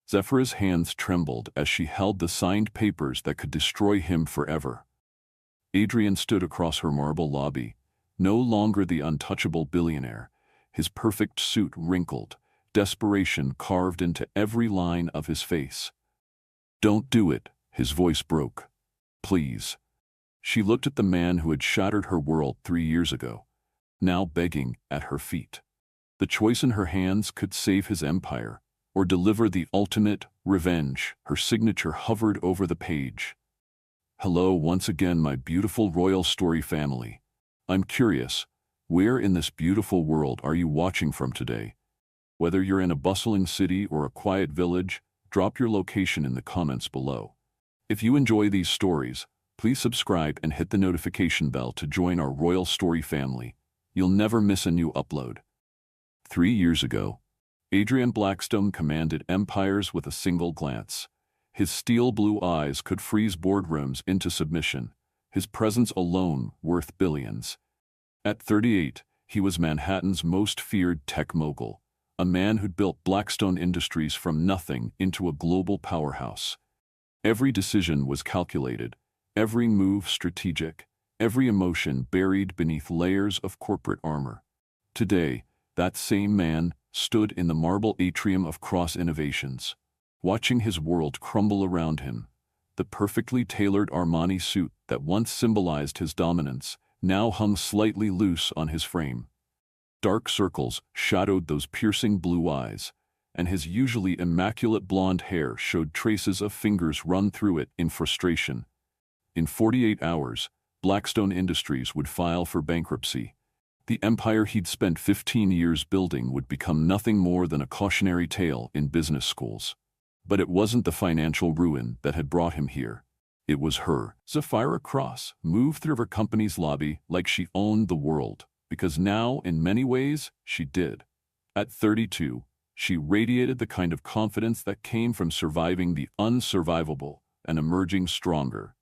Zephyr's hands trembled as she held the signed papers that could destroy him forever. Adrian stood across her marble lobby, no longer the untouchable billionaire, his perfect suit wrinkled, desperation carved into every line of his face. "Don't do it," his voice broke. "Please." She looked at the man who had shattered her world 3 years ago, now begging at her feet. The choice in her hands could save his empire, or deliver the ultimate revenge. Her signature hovered over the page. "Hello once again, my beautiful royal story family. I'm curious, where in this beautiful world are you watching from today? Whether you're in a bustling city or a quiet village, drop your location in the comments below. If you enjoy these stories, please subscribe and hit the notification bell to join our royal story family. You'll never miss a new upload." 3 years ago, Adrian Blackstone commanded empires with a single glance. His steel blue eyes could freeze boardrooms into submission, his presence alone worth billions. At 38, he was Manhattan's most feared tech mogul, a man who'd built Blackstone Industries from nothing into a global powerhouse. Every decision was calculated, every move strategic, every emotion buried beneath layers of corporate armor. Today, that same man stood in the marble atrium of Cross Innovations, watching his world crumble around him. The perfectly tailored Armani suit that once symbolized his dominance now hung slightly loose on his frame. Dark circles shadowed those piercing blue eyes, and his usually immaculate blonde hair showed traces of fingers run through it in frustration. In 48 hours, Blackstone Industries would file for bankruptcy. The empire he'd spent 15 years building would become nothing more than a cautionary tale in business schools. But it wasn't the financial ruin that had brought him here. It was her. Zephyra Cross moved through her company's lobby like she owned the world, because now, in many ways, she did. At 32, she radiated the kind of confidence that came from surviving the unsurvivable and emerging stronger.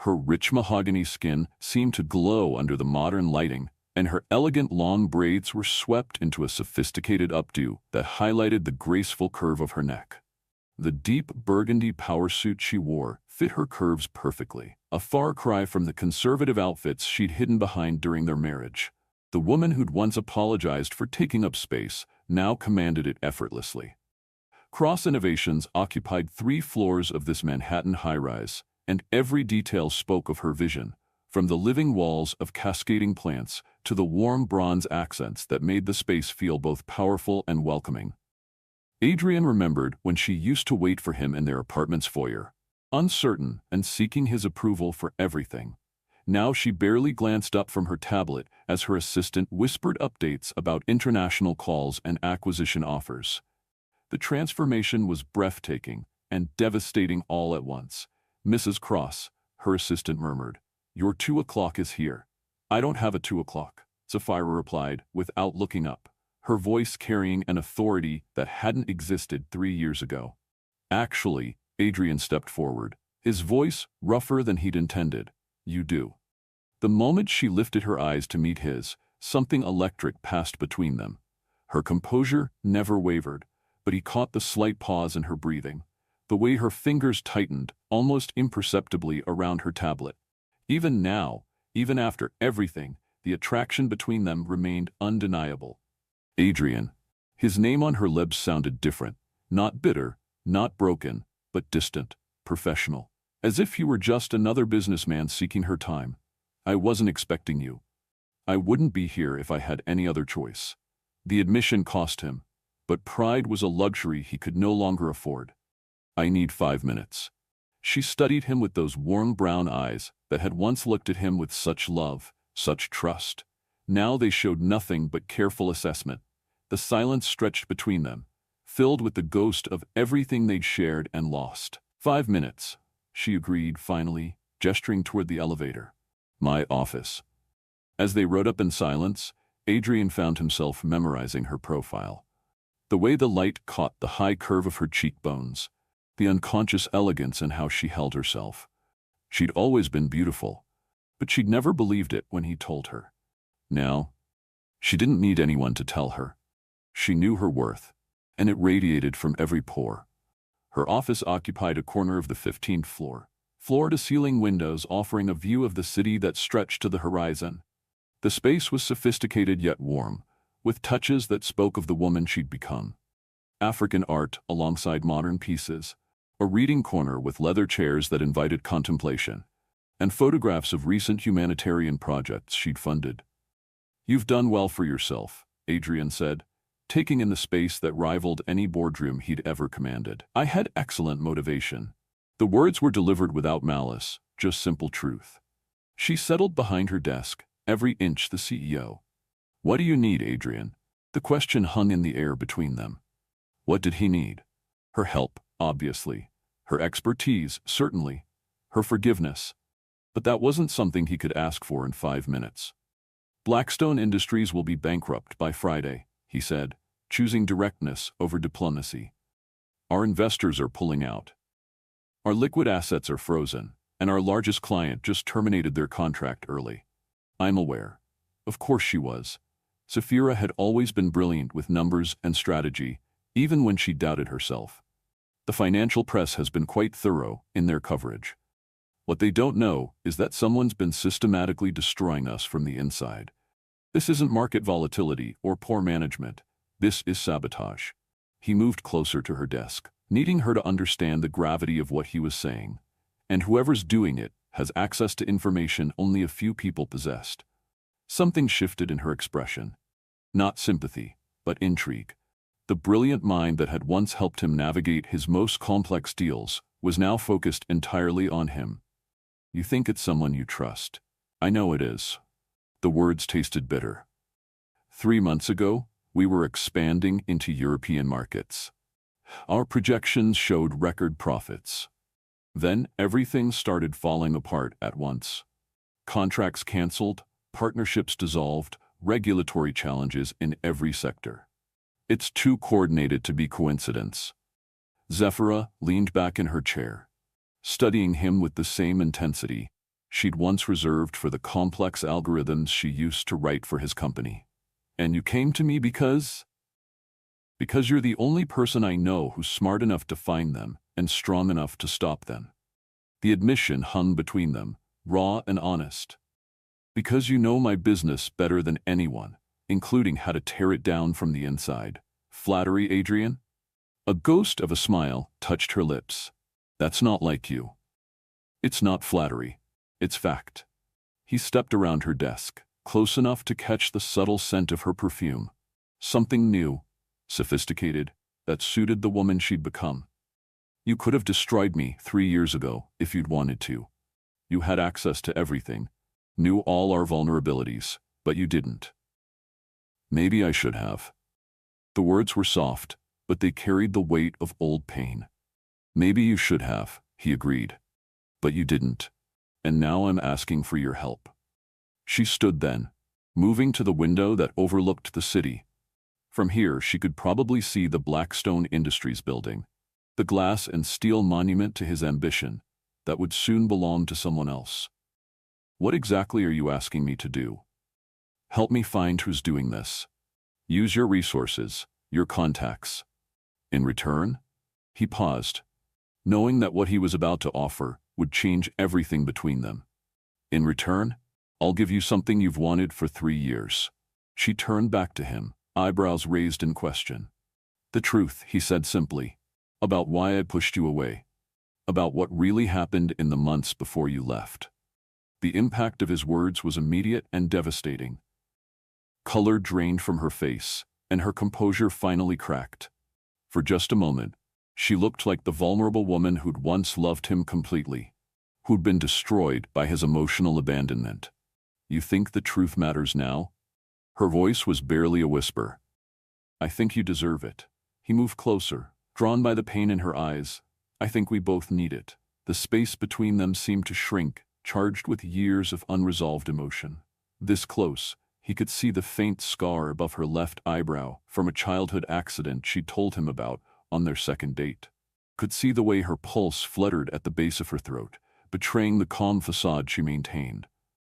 Her rich mahogany skin seemed to glow under the modern lighting, and her elegant long braids were swept into a sophisticated updo that highlighted the graceful curve of her neck. The deep burgundy power suit she wore fit her curves perfectly, a far cry from the conservative outfits she'd hidden behind during their marriage. The woman who'd once apologized for taking up space now commanded it effortlessly. Cross Innovations occupied 3 floors of this Manhattan high-rise, and every detail spoke of her vision, from the living walls of cascading plants to the warm bronze accents that made the space feel both powerful and welcoming. Adrian remembered when she used to wait for him in their apartment's foyer, uncertain and seeking his approval for everything. Now she barely glanced up from her tablet as her assistant whispered updates about international calls and acquisition offers. The transformation was breathtaking and devastating all at once. "Mrs. Cross," her assistant murmured, "your 2 o'clock is here." "I don't have a 2 o'clock," Zephyra replied without looking up, her voice carrying an authority that hadn't existed 3 years ago. "Actually," Adrian stepped forward, his voice rougher than he'd intended, "you do." The moment she lifted her eyes to meet his, something electric passed between them. Her composure never wavered, but he caught the slight pause in her breathing, the way her fingers tightened almost imperceptibly around her tablet. Even now, even after everything, the attraction between them remained undeniable. Adrian. His name on her lips sounded different, not bitter, not broken, but distant, professional, as if he were just another businessman seeking her time. "I wasn't expecting you. I wouldn't be here if I had any other choice." The admission cost him, but pride was a luxury he could no longer afford. "I need 5 minutes." She studied him with those warm brown eyes that had once looked at him with such love, such trust. Now they showed nothing but careful assessment. The silence stretched between them, filled with the ghost of everything they'd shared and lost. 5 minutes, she agreed finally, gesturing toward the elevator. "My office." As they rode up in silence, Adrian found himself memorizing her profile. The way the light caught the high curve of her cheekbones, the unconscious elegance in how she held herself. She'd always been beautiful, but she'd never believed it when he told her. Now, she didn't need anyone to tell her. She knew her worth, and it radiated from every pore. Her office occupied a corner of the 15th floor, floor-to-ceiling windows offering a view of the city that stretched to the horizon. The space was sophisticated yet warm, with touches that spoke of the woman she'd become. African art alongside modern pieces, a reading corner with leather chairs that invited contemplation, and photographs of recent humanitarian projects she'd funded. "You've done well for yourself," Adrian said, taking in the space that rivaled any boardroom he'd ever commanded. "I had excellent motivation." The words were delivered without malice, just simple truth. She settled behind her desk, every inch the CEO. "What do you need, Adrian?" The question hung in the air between them. What did he need? Her help, obviously. Her expertise, certainly. Her forgiveness. But that wasn't something he could ask for in 5 minutes. "Blackstone Industries will be bankrupt by Friday," he said, choosing directness over diplomacy. "Our investors are pulling out. Our liquid assets are frozen, and our largest client just terminated their contract early." "I'm aware." Of course she was. Saphira had always been brilliant with numbers and strategy, even when she doubted herself. The financial press has been quite thorough in their coverage. What they don't know is that someone's been systematically destroying us from the inside. This isn't market volatility or poor management. This is sabotage. He moved closer to her desk, needing her to understand the gravity of what he was saying. And whoever's doing it has access to information only a few people possessed. Something shifted in her expression. Not sympathy, but intrigue. The brilliant mind that had once helped him navigate his most complex deals was now focused entirely on him. "You think it's someone you trust." "I know it is." The words tasted bitter. 3 months ago, we were expanding into European markets. Our projections showed record profits. Then everything started falling apart at once. Contracts canceled, partnerships dissolved, regulatory challenges in every sector. "It's too coordinated to be coincidence." Zephira leaned back in her chair, studying him with the same intensity she'd once reserved for the complex algorithms she used to write for his company. "And you came to me because you're the only person I know who's smart enough to find them and strong enough to stop them." The admission hung between them, raw and honest. "Because you know my business better than anyone, including how to tear it down from the inside." "Flattery, Adrian?" A ghost of a smile touched her lips. "That's not like you." "It's not flattery. It's fact." He stepped around her desk, close enough to catch the subtle scent of her perfume. Something new, sophisticated, that suited the woman she'd become. "You could have destroyed me 3 years ago if you'd wanted to. You had access to everything, knew all our vulnerabilities, but you didn't." "Maybe I should have." The words were soft, but they carried the weight of old pain. "Maybe you should have," he agreed. "But you didn't. And now I'm asking for your help." She stood then, moving to the window that overlooked the city. From here she could probably see the Blackstone Industries building, the glass and steel monument to his ambition that would soon belong to someone else. "What exactly are you asking me to do?" "Help me find who's doing this. Use your resources, your contacts." "In return?" He paused, knowing that what he was about to offer would change everything between them. "In return, I'll give you something you've wanted for 3 years." She turned back to him, eyebrows raised in question. "The truth," he said simply, "about why I pushed you away. About what really happened in the months before you left." The impact of his words was immediate and devastating. Color drained from her face, and her composure finally cracked. For just a moment, she looked like the vulnerable woman who'd once loved him completely, who'd been destroyed by his emotional abandonment. "You think the truth matters now?" Her voice was barely a whisper. "I think you deserve it." He moved closer, drawn by the pain in her eyes. "I think we both need it." The space between them seemed to shrink, charged with years of unresolved emotion. This close, he could see the faint scar above her left eyebrow from a childhood accident she told him about on their second date. Could see the way her pulse fluttered at the base of her throat, betraying the calm facade she maintained.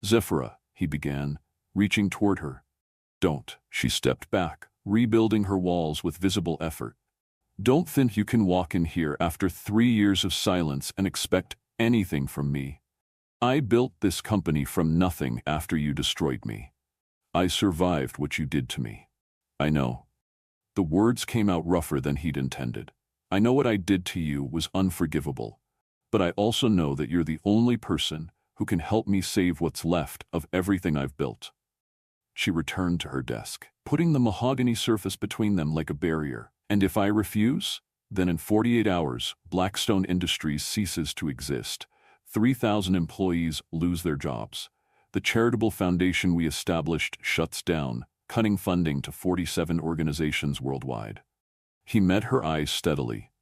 "Zephira," he began, reaching toward her. "Don't." She stepped back, rebuilding her walls with visible effort. Don't think you can walk in here after 3 years of silence and expect anything from me. I built this company from nothing after you destroyed me. I survived what you did to me. I know. The words came out rougher than he'd intended. I know what I did to you was unforgivable, but I also know that you're the only person who can help me save what's left of everything I've built. She returned to her desk, putting the mahogany surface between them like a barrier. And if I refuse, then in 48 hours, Blackstone Industries ceases to exist. 3,000 employees lose their jobs. The charitable foundation we established shuts down, cutting funding to 47 organizations worldwide. He met her eyes steadily.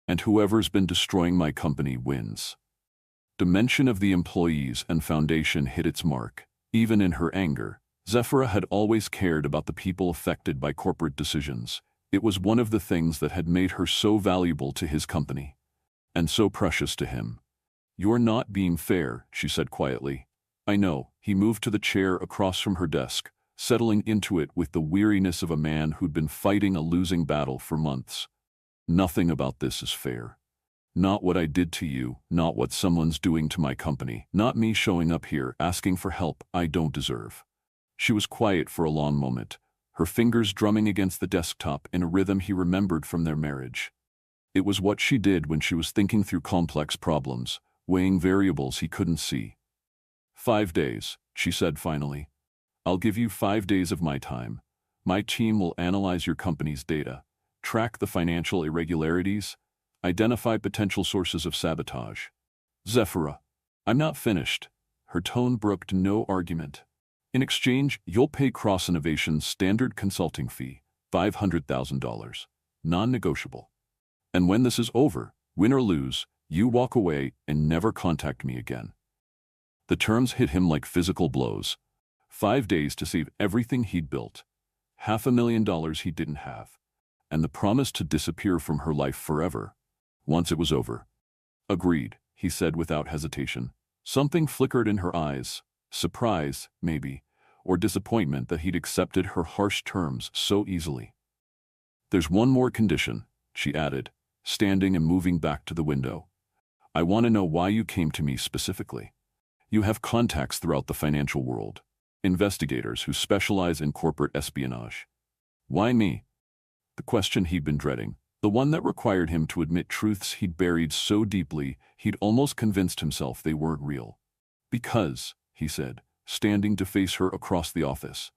And whoever's been destroying my company wins. The mention of the employees and foundation hit its mark. Even in her anger, Zephira had always cared about the people affected by corporate decisions. It was one of the things that had made her so valuable to his company. And so precious to him. You're not being fair, she said quietly. I know. He moved to the chair across from her desk, settling into it with the weariness of a man who'd been fighting a losing battle for months. Nothing about this is fair. Not what I did to you, not what someone's doing to my company, not me showing up here asking for help I don't deserve. She was quiet for a long moment, her fingers drumming against the desktop in a rhythm he remembered from their marriage. It was what she did when she was thinking through complex problems, weighing variables he couldn't see. 5 days, she said finally. I'll give you 5 days of my time. My team will analyze your company's data, track the financial irregularities, identify potential sources of sabotage. Zephira, I'm not finished. Her tone brooked no argument. In exchange, you'll pay Cross Innovation's standard consulting fee, $500,000, non-negotiable. And when this is over, win or lose, you walk away and never contact me again. The terms hit him like physical blows. 5 days to save everything he'd built. $500,000 he didn't have. And the promise to disappear from her life forever, once it was over. Agreed, he said without hesitation. Something flickered in her eyes. Surprise, maybe, or disappointment that he'd accepted her harsh terms so easily. There's one more condition, she added, standing and moving back to the window. I want to know why you came to me specifically. You have contacts throughout the financial world, investigators who specialize in corporate espionage. Why me? The question he'd been dreading, the one that required him to admit truths he'd buried so deeply he'd almost convinced himself they weren't real. Because, he said, standing to face her across the office,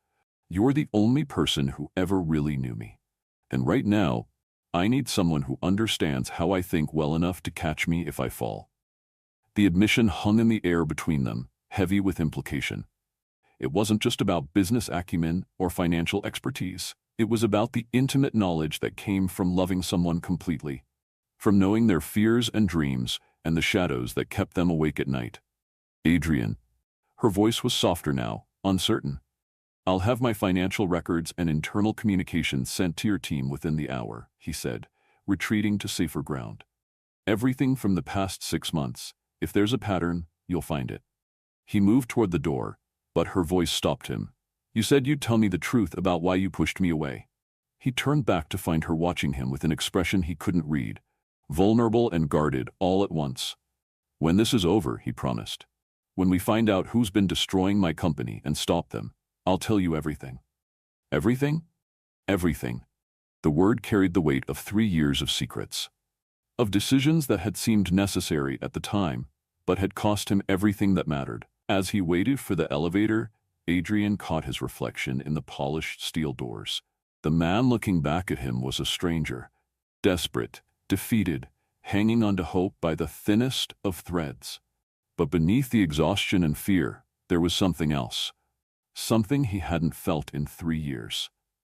you're the only person who ever really knew me. And right now, I need someone who understands how I think well enough to catch me if I fall. The admission hung in the air between them, heavy with implication. It wasn't just about business acumen or financial expertise. It was about the intimate knowledge that came from loving someone completely, from knowing their fears and dreams and the shadows that kept them awake at night. Adrian. Her voice was softer now, uncertain. I'll have my financial records and internal communications sent to your team within the hour, he said, retreating to safer ground. Everything from the past 6 months. If there's a pattern, you'll find it. He moved toward the door, but her voice stopped him. You said you'd tell me the truth about why you pushed me away. He turned back to find her watching him with an expression he couldn't read, vulnerable and guarded all at once. When this is over, he promised. When we find out who's been destroying my company and stop them, I'll tell you everything. Everything? Everything. The word carried the weight of 3 years of secrets. Of decisions that had seemed necessary at the time, but had cost him everything that mattered. As he waited for the elevator, Adrian caught his reflection in the polished steel doors. The man looking back at him was a stranger, desperate, defeated, hanging on to hope by the thinnest of threads. But beneath the exhaustion and fear, there was something else. Something he hadn't felt in 3 years.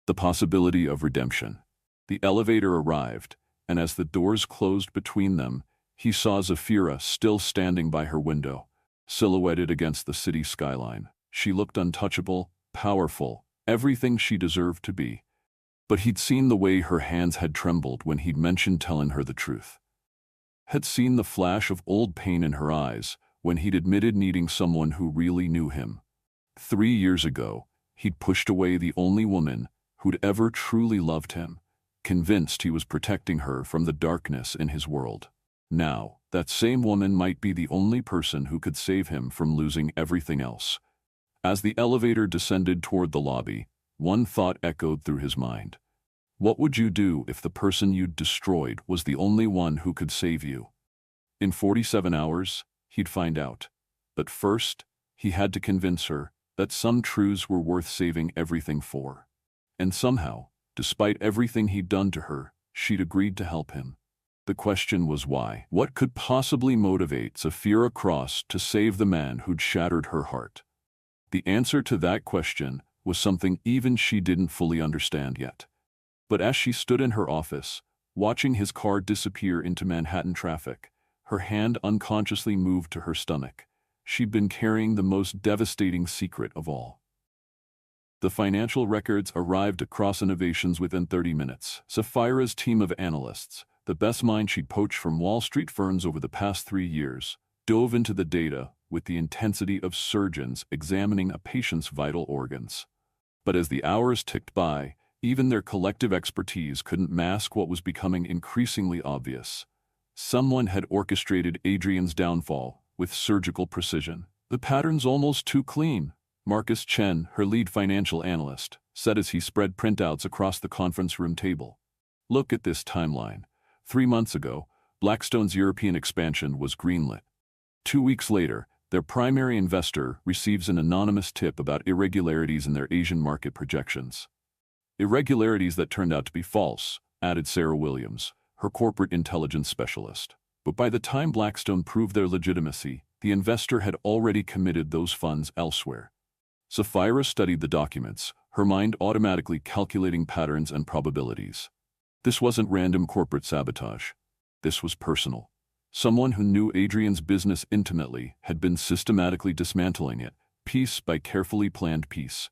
The possibility of redemption. The elevator arrived, and as the doors closed between them, he saw Zephira still standing by her window, silhouetted against the city skyline. She looked untouchable, powerful, everything she deserved to be. But he'd seen the way her hands had trembled when he'd mentioned telling her the truth. Had seen the flash of old pain in her eyes when he'd admitted needing someone who really knew him. 3 years ago, he'd pushed away the only woman who'd ever truly loved him, convinced he was protecting her from the darkness in his world. Now, that same woman might be the only person who could save him from losing everything else. As the elevator descended toward the lobby, one thought echoed through his mind. What would you do if the person you'd destroyed was the only one who could save you? In 47 hours, he'd find out. But first, he had to convince her that some truths were worth saving everything for. And somehow, despite everything he'd done to her, she'd agreed to help him. The question was why? What could possibly motivate Zafira Cross to save the man who'd shattered her heart? The answer to that question was something even she didn't fully understand yet. But as she stood in her office, watching his car disappear into Manhattan traffic, her hand unconsciously moved to her stomach. She'd been carrying the most devastating secret of all. The financial records arrived at Cross Innovations within 30 minutes. Zafira's team of analysts, the best minds she'd poached from Wall Street firms over the past 3 years, dove into the data with the intensity of surgeons examining a patient's vital organs. But as the hours ticked by, even their collective expertise couldn't mask what was becoming increasingly obvious. Someone had orchestrated Adrian's downfall with surgical precision. The pattern's almost too clean, Marcus Chen, her lead financial analyst, said as he spread printouts across the conference room table. Look at this timeline. 3 months ago, Blackstone's European expansion was greenlit. 2 weeks later, their primary investor receives an anonymous tip about irregularities in their Asian market projections. Irregularities that turned out to be false, added Sarah Williams, her corporate intelligence specialist. But by the time Blackstone proved their legitimacy, the investor had already committed those funds elsewhere. Zafira studied the documents, her mind automatically calculating patterns and probabilities. This wasn't random corporate sabotage. This was personal. Someone who knew Adrian's business intimately had been systematically dismantling it, piece by carefully planned piece.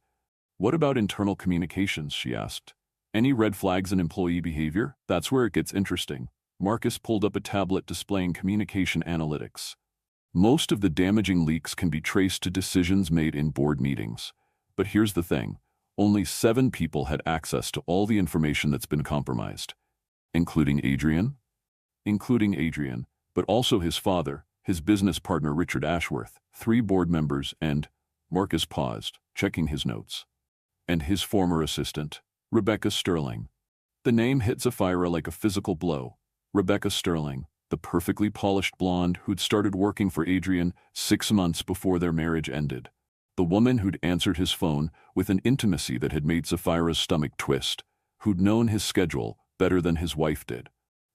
What about internal communications, she asked. Any red flags in employee behavior? That's where it gets interesting. Marcus pulled up a tablet displaying communication analytics. Most of the damaging leaks can be traced to decisions made in board meetings. But here's the thing. Only 7 people had access to all the information that's been compromised. Including Adrian, but also his father, his business partner Richard Ashworth, 3 board members, and, Marcus paused, checking his notes, and his former assistant, Rebecca Sterling. The name hit Zafira like a physical blow. Rebecca Sterling, the perfectly polished blonde who'd started working for Adrian 6 months before their marriage ended. The woman who'd answered his phone with an intimacy that had made Zafira's stomach twist, who'd known his schedule better than his wife did,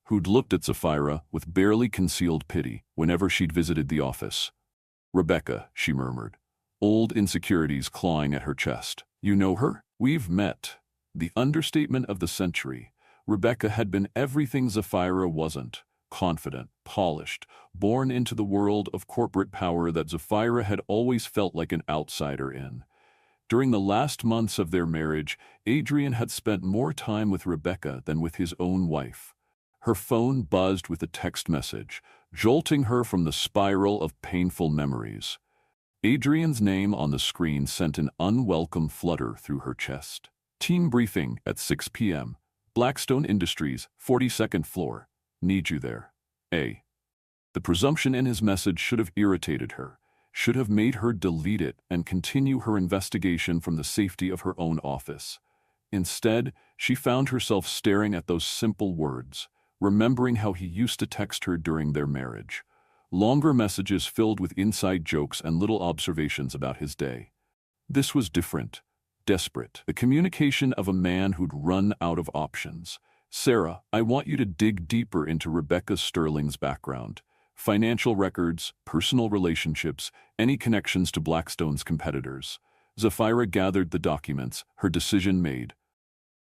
who'd looked at Zafira with barely concealed pity whenever she'd visited the office. Rebecca, she murmured, old insecurities clawing at her chest. You know her? We've met. The understatement of the century. Rebecca had been everything Zafira wasn't. Confident, polished, born into the world of corporate power that Zafira had always felt like an outsider in. During the last months of their marriage, Adrian had spent more time with Rebecca than with his own wife. Her phone buzzed with a text message, jolting her from the spiral of painful memories. Adrian's name on the screen sent an unwelcome flutter through her chest. Team briefing at 6 p.m. Blackstone Industries, 42nd floor. Need you there. A. The presumption in his message should have irritated her, should have made her delete it and continue her investigation from the safety of her own office. Instead, she found herself staring at those simple words, remembering how he used to text her during their marriage. Longer messages filled with inside jokes and little observations about his day. This was different, desperate, the communication of a man who'd run out of options. Sarah, I want you to dig deeper into Rebecca Sterling's background. Financial records, personal relationships, any connections to Blackstone's competitors. Zafira gathered the documents, her decision made.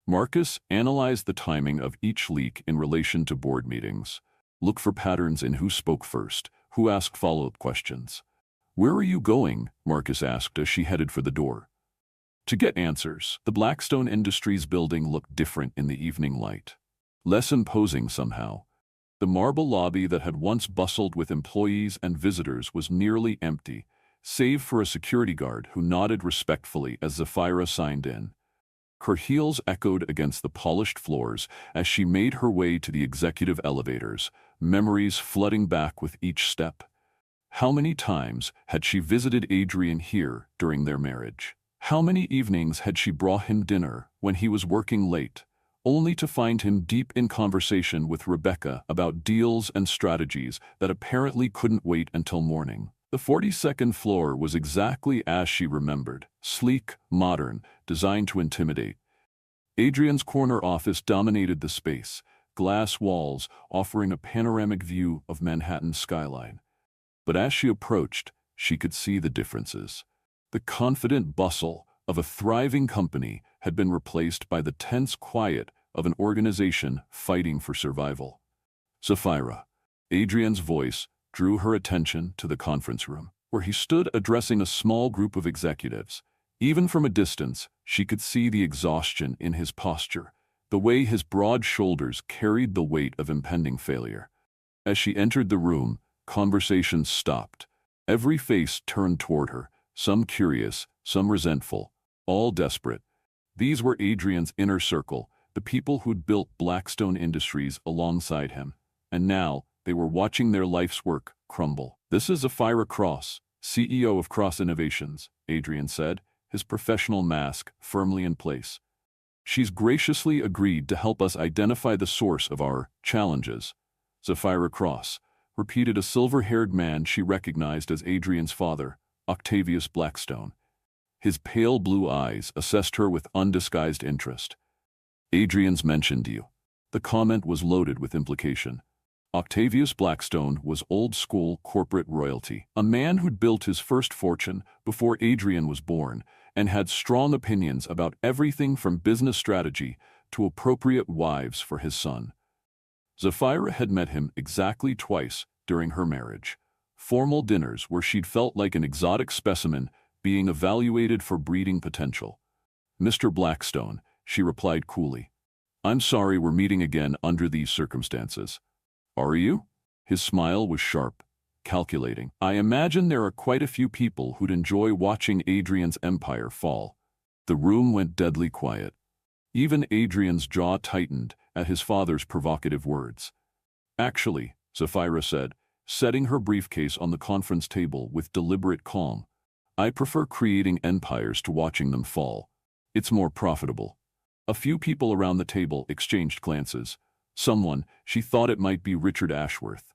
Marcus analyzed the timing of each leak in relation to board meetings. Look for patterns in who spoke first, who asked follow-up questions. Where are you going? Marcus asked as she headed for the door. To get answers. The Blackstone Industries building looked different in the evening light. Less imposing somehow. The marble lobby that had once bustled with employees and visitors was nearly empty, save for a security guard who nodded respectfully as Zafira signed in. Her heels echoed against the polished floors as she made her way to the executive elevators, memories flooding back with each step. How many times had she visited Adrian here during their marriage? How many evenings had she brought him dinner when he was working late, only to find him deep in conversation with Rebecca about deals and strategies that apparently couldn't wait until morning? The 42nd floor was exactly as she remembered, sleek, modern, designed to intimidate. Adrian's corner office dominated the space, glass walls offering a panoramic view of Manhattan's skyline. But as she approached, she could see the differences. The confident bustle of a thriving company had been replaced by the tense quiet of an organization fighting for survival. Zafira. Adrian's voice drew her attention to the conference room, where he stood addressing a small group of executives. Even from a distance, she could see the exhaustion in his posture, the way his broad shoulders carried the weight of impending failure. As she entered the room, conversation stopped. Every face turned toward her, some curious, some resentful, all desperate. These were Adrian's inner circle, the people who'd built Blackstone Industries alongside him, and now they were watching their life's work crumble. "This is Zafira Cross, CEO of Cross Innovations," Adrian said, his professional mask firmly in place. "She's graciously agreed to help us identify the source of our challenges." Zafira Cross, repeated a silver-haired man she recognized as Adrian's father, Octavius Blackstone. His pale blue eyes assessed her with undisguised interest. "Adrian's mentioned you." The comment was loaded with implication. Octavius Blackstone was old-school corporate royalty, a man who'd built his first fortune before Adrian was born and had strong opinions about everything from business strategy to appropriate wives for his son. Zafira had met him exactly twice during her marriage. Formal dinners where she'd felt like an exotic specimen being evaluated for breeding potential. "Mr. Blackstone," she replied coolly, "I'm sorry we're meeting again under these circumstances." "Are you?" His smile was sharp, calculating. "I imagine there are quite a few people who'd enjoy watching Adrian's empire fall." The room went deadly quiet. Even Adrian's jaw tightened at his father's provocative words. "Actually," Zafira said, setting her briefcase on the conference table with deliberate calm, "I prefer creating empires to watching them fall. It's more profitable." A few people around the table exchanged glances. Someone, she thought it might be Richard Ashworth.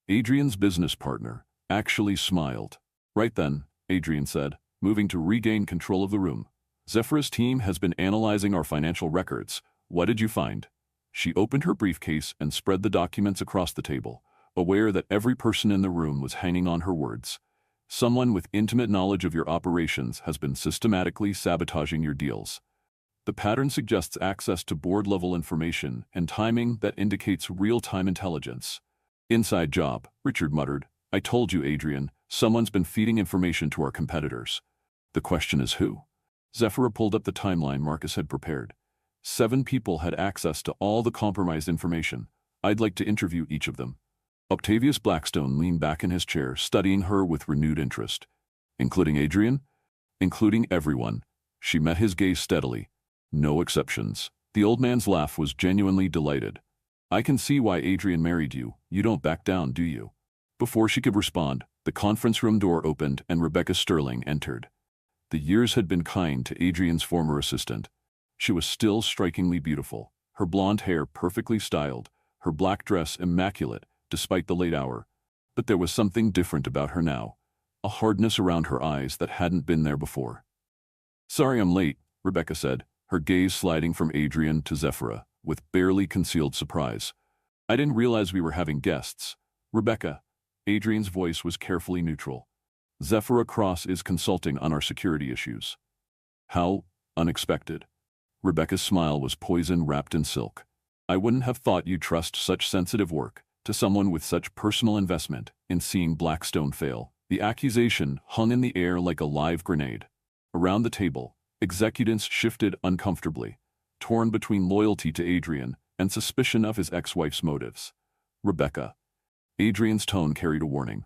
Adrian's business partner, actually smiled. "Right then," Adrian said, moving to regain control of the room. "Zafira's team has been analyzing our financial records. What did you find?" She opened her briefcase and spread the documents across the table, aware that every person in the room was hanging on her words. "Someone with intimate knowledge of your operations has been systematically sabotaging your deals. The pattern suggests access to board-level information and timing that indicates real-time intelligence." "Inside job," Richard muttered. "I told you, Adrian, someone's been feeding information to our competitors." "The question is who?" Zafira pulled up the timeline Marcus had prepared. 7 people had access to all the compromised information. "I'd like to interview each of them." Octavius Blackstone leaned back in his chair, studying her with renewed interest. "Including Adrian?" "Including everyone." She met his gaze steadily. "No exceptions." The old man's laugh was genuinely delighted. "I can see why Adrian married you. You don't back down, do you?" Before she could respond, the conference room door opened and Rebecca Sterling entered. The years had been kind to Adrian's former assistant. She was still strikingly beautiful, her blonde hair perfectly styled, her black dress immaculate despite the late hour. But there was something different about her now, a hardness around her eyes that hadn't been there before. "Sorry I'm late," Rebecca said, her gaze sliding from Adrian to Zafira, with barely concealed surprise. "I didn't realize we were having guests." "Rebecca," Adrian's voice was carefully neutral, "Zafira Cross is consulting on our security issues." "How unexpected." Rebecca's smile was poison wrapped in silk. "I wouldn't have thought you'd trust such sensitive work to someone with such personal investment in seeing Blackstone fail." The accusation hung in the air like a live grenade. Around the table, executives shifted uncomfortably, torn between loyalty to Adrian and suspicion of his ex-wife's motives. "Rebecca." Adrian's tone carried a warning.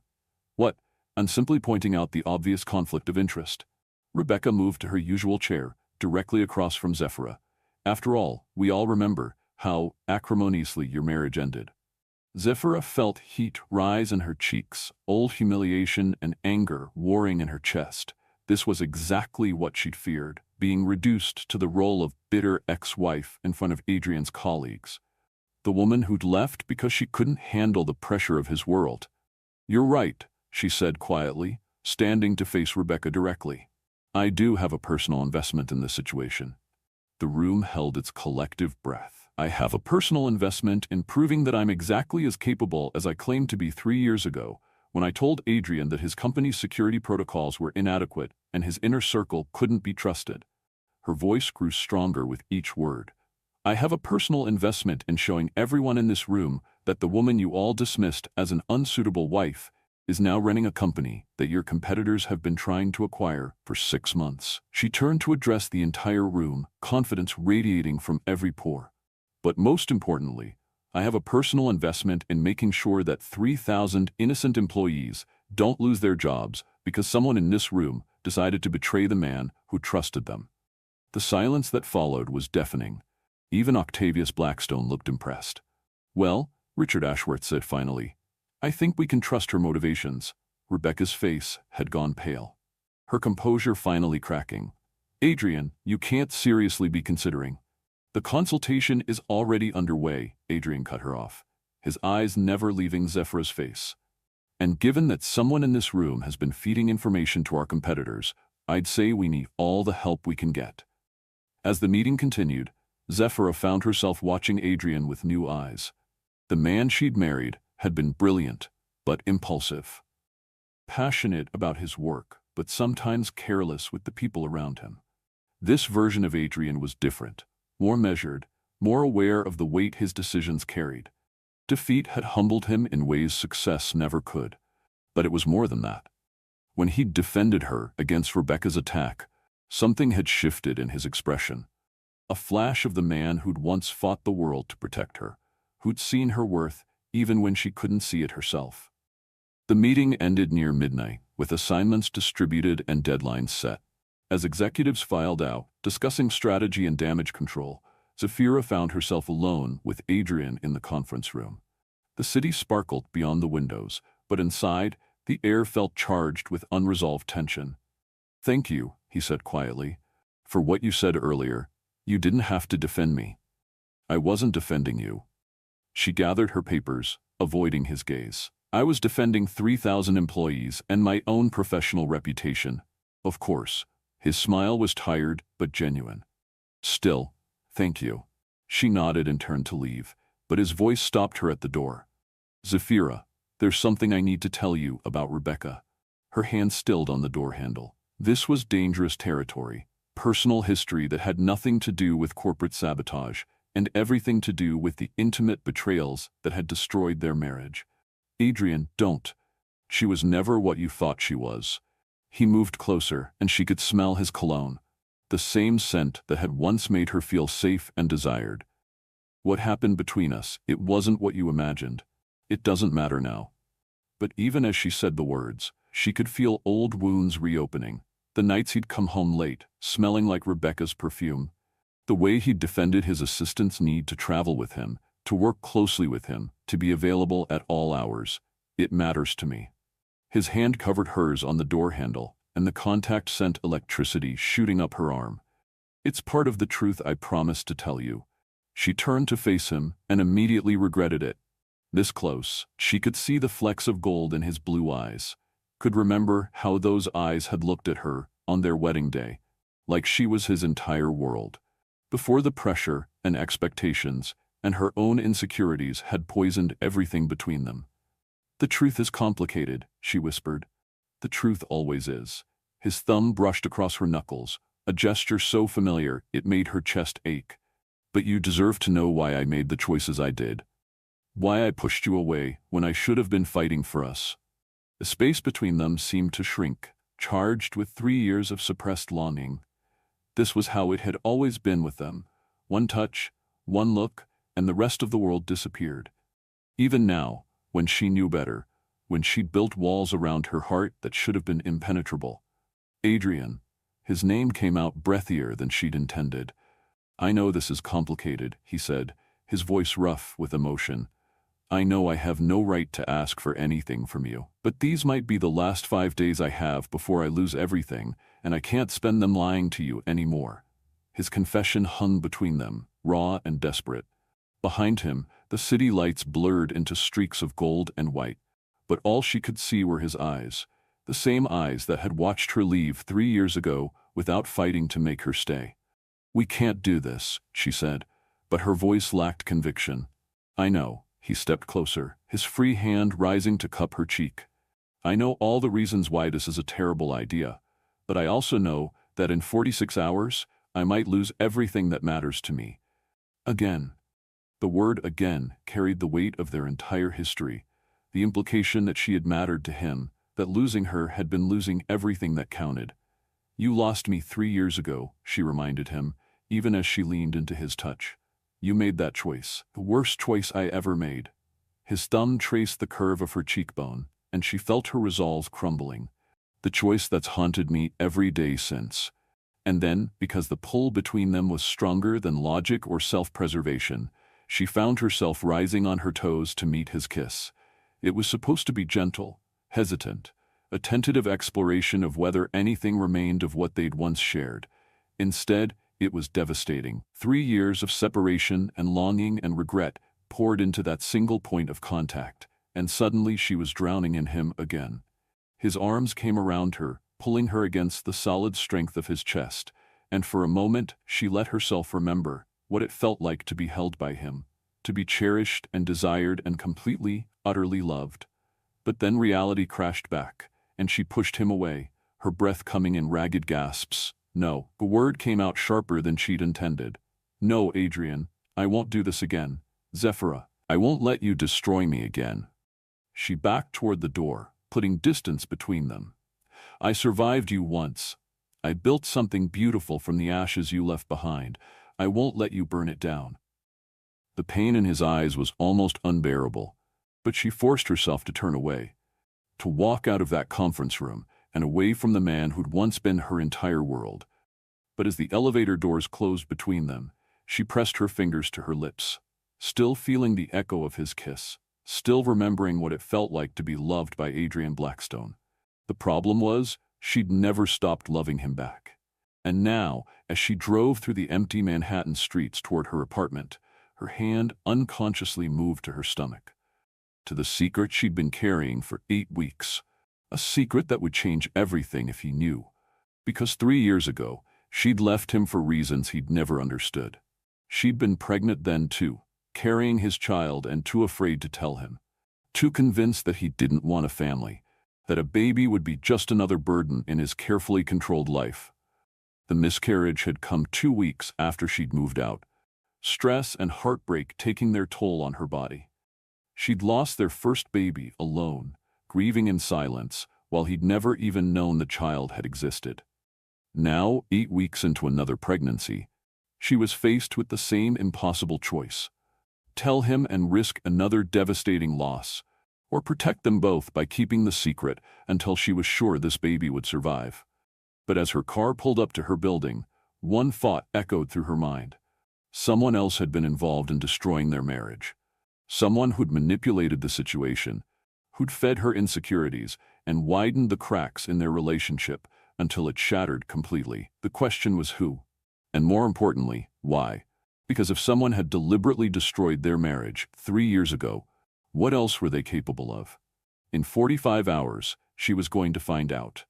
"What?" "I'm simply pointing out the obvious conflict of interest." Rebecca moved to her usual chair, directly across from Zephyra. After all, we all remember how acrimoniously your marriage ended. Zephyra felt heat rise in her cheeks, old humiliation and anger warring in her chest. This was exactly what she'd feared, being reduced to the role of bitter ex-wife in front of Adrian's colleagues. The woman who'd left because she couldn't handle the pressure of his world. "You're right," she said quietly, standing to face Rebecca directly. "I do have a personal investment in this situation." The room held its collective breath. "I have a personal investment in proving that I'm exactly as capable as I claimed to be 3 years ago, when I told Adrian that his company's security protocols were inadequate and his inner circle couldn't be trusted." Her voice grew stronger with each word. "I have a personal investment in showing everyone in this room that the woman you all dismissed as an unsuitable wife is now running a company that your competitors have been trying to acquire for 6 months." She turned to address the entire room, confidence radiating from every pore. "But most importantly, I have a personal investment in making sure that 3,000 innocent employees don't lose their jobs because someone in this room decided to betray the man who trusted them." The silence that followed was deafening. Even Octavius Blackstone looked impressed. "Well," Richard Ashworth said finally, "I think we can trust her motivations." Rebecca's face had gone pale, her composure finally cracking. "Adrian, you can't seriously be considering—" "The consultation is already underway," Adrian cut her off, his eyes never leaving Zephyra's face. "And given that someone in this room has been feeding information to our competitors, I'd say we need all the help we can get." As the meeting continued, Zephyra found herself watching Adrian with new eyes. The man she'd married had been brilliant, but impulsive. Passionate about his work, but sometimes careless with the people around him. This version of Adrian was different, more measured, more aware of the weight his decisions carried. Defeat had humbled him in ways success never could. But it was more than that. When he'd defended her against Rebecca's attack, something had shifted in his expression. A flash of the man who'd once fought the world to protect her, who'd seen her worth even when she couldn't see it herself. The meeting ended near midnight, with assignments distributed and deadlines set. As executives filed out, discussing strategy and damage control, Zephyra found herself alone with Adrian in the conference room. The city sparkled beyond the windows, but inside, the air felt charged with unresolved tension. "Thank you," he said quietly, "for what you said earlier. You didn't have to defend me." "I wasn't defending you." She gathered her papers, avoiding his gaze. "I was defending 3,000 employees and my own professional reputation. Of course." His smile was tired but genuine. "Still, thank you." She nodded and turned to leave, but his voice stopped her at the door. "Zephyra, there's something I need to tell you about Rebecca." Her hand stilled on the door handle. This was dangerous territory, personal history that had nothing to do with corporate sabotage, and everything to do with the intimate betrayals that had destroyed their marriage. "Adrian, don't. She was never what you thought she was." He moved closer, and she could smell his cologne, the same scent that had once made her feel safe and desired. "What happened between us, it wasn't what you imagined. It doesn't matter now." But even as she said the words, she could feel old wounds reopening. The nights he'd come home late, smelling like Rebecca's perfume. The way he'd defended his assistant's need to travel with him, to work closely with him, to be available at all hours. "It matters to me." His hand covered hers on the door handle, and the contact sent electricity shooting up her arm. "It's part of the truth I promised to tell you." She turned to face him and immediately regretted it. This close, she could see the flecks of gold in his blue eyes, could remember how those eyes had looked at her on their wedding day, like she was his entire world, before the pressure and expectations and her own insecurities had poisoned everything between them. "The truth is complicated," she whispered. "The truth always is." His thumb brushed across her knuckles, a gesture so familiar it made her chest ache. "But you deserve to know why I made the choices I did. Why I pushed you away when I should have been fighting for us." The space between them seemed to shrink, charged with 3 years of suppressed longing. This was how it had always been with them. One touch, one look, and the rest of the world disappeared. Even now, when she knew better, when she'd built walls around her heart that should have been impenetrable. "Adrian." His name came out breathier than she'd intended. "I know this is complicated," he said, his voice rough with emotion. "I know I have no right to ask for anything from you, but these might be the last 5 days I have before I lose everything, and I can't spend them lying to you anymore." His confession hung between them, raw and desperate. Behind him, the city lights blurred into streaks of gold and white, but all she could see were his eyes, the same eyes that had watched her leave 3 years ago without fighting to make her stay. "We can't do this," she said, but her voice lacked conviction. "I know." He stepped closer, his free hand rising to cup her cheek. "I know all the reasons why this is a terrible idea, but I also know that in 46 hours, I might lose everything that matters to me. Again." The word "again" carried the weight of their entire history, the implication that she had mattered to him, that losing her had been losing everything that counted. "You lost me 3 years ago," she reminded him, even as she leaned into his touch. "You made that choice, the worst choice I ever made." His thumb traced the curve of her cheekbone, and she felt her resolve crumbling. "The choice that's haunted me every day since." And then, because the pull between them was stronger than logic or self-preservation, she found herself rising on her toes to meet his kiss. It was supposed to be gentle, hesitant, a tentative exploration of whether anything remained of what they'd once shared. Instead, it was devastating. 3 years of separation and longing and regret poured into that single point of contact, and suddenly she was drowning in him again. His arms came around her, pulling her against the solid strength of his chest, and for a moment she let herself remember what it felt like to be held by him, to be cherished and desired and completely, utterly loved. But then reality crashed back, and she pushed him away, her breath coming in ragged gasps. "No." The word came out sharper than she'd intended. "No, Adrian, I won't do this again. Zephyra, I won't let you destroy me again." She backed toward the door, putting distance between them. "I survived you once. I built something beautiful from the ashes you left behind. I won't let you burn it down." The pain in his eyes was almost unbearable, but she forced herself to turn away, to walk out of that conference room and away from the man who'd once been her entire world. But as the elevator doors closed between them, she pressed her fingers to her lips, still feeling the echo of his kiss, still remembering what it felt like to be loved by Adrian Blackstone. The problem was, she'd never stopped loving him back. And now, as she drove through the empty Manhattan streets toward her apartment, her hand unconsciously moved to her stomach, to the secret she'd been carrying for 8 weeks. A secret that would change everything if he knew. Because 3 years ago, she'd left him for reasons he'd never understood. She'd been pregnant then too, carrying his child and too afraid to tell him. Too convinced that he didn't want a family, that a baby would be just another burden in his carefully controlled life. The miscarriage had come 2 weeks after she'd moved out, stress and heartbreak taking their toll on her body. She'd lost their first baby alone, grieving in silence, while he'd never even known the child had existed. Now, 8 weeks into another pregnancy, she was faced with the same impossible choice: tell him and risk another devastating loss, or protect them both by keeping the secret until she was sure this baby would survive. But as her car pulled up to her building, one thought echoed through her mind. Someone else had been involved in destroying their marriage. Someone who'd manipulated the situation, who'd fed her insecurities and widened the cracks in their relationship until it shattered completely. The question was who? And more importantly, why? Because if someone had deliberately destroyed their marriage 3 years ago, what else were they capable of? In 45 hours, she was going to find out.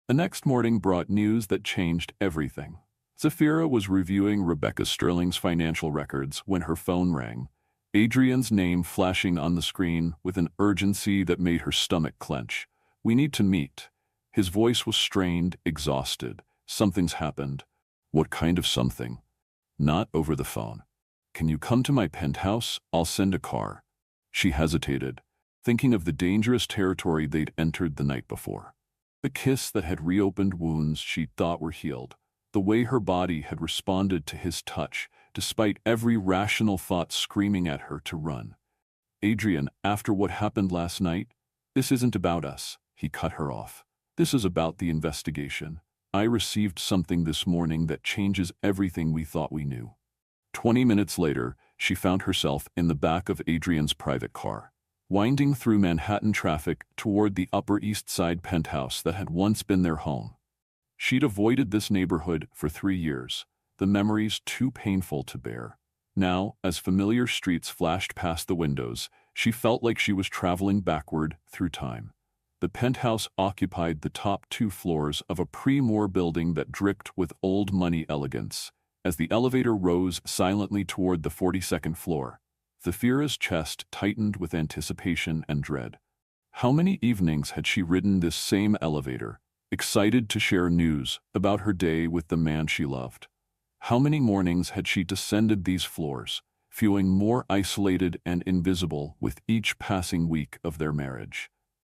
The next morning brought news that changed everything. Zephyra was reviewing Rebecca Sterling's financial records when her phone rang, Adrian's name flashing on the screen with an urgency that made her stomach clench. "We need to meet." His voice was strained, exhausted. "Something's happened." "What kind of something?" "Not over the phone." "Can you come to my penthouse? I'll send a car." She hesitated, thinking of the dangerous territory they'd entered the night before. The kiss that had reopened wounds she'd thought were healed. The way her body had responded to his touch, despite every rational thought screaming at her to run. "Adrian, after what happened last night, this isn't about us," he cut her off. "This is about the investigation. I received something this morning that changes everything we thought we knew. 20 minutes later, she found herself in the back of Adrian's private car, winding through Manhattan traffic toward the Upper East Side penthouse that had once been their home. She'd avoided this neighborhood for 3 years, the memories too painful to bear. Now, as familiar streets flashed past the windows, she felt like she was traveling backward through time. The penthouse occupied the top 2 floors of a pre-war building that dripped with old money elegance. As the elevator rose silently toward the 42nd floor, Zafira's chest tightened with anticipation and dread. How many evenings had she ridden this same elevator, excited to share news about her day with the man she loved? How many mornings had she descended these floors, feeling more isolated and invisible with each passing week of their marriage?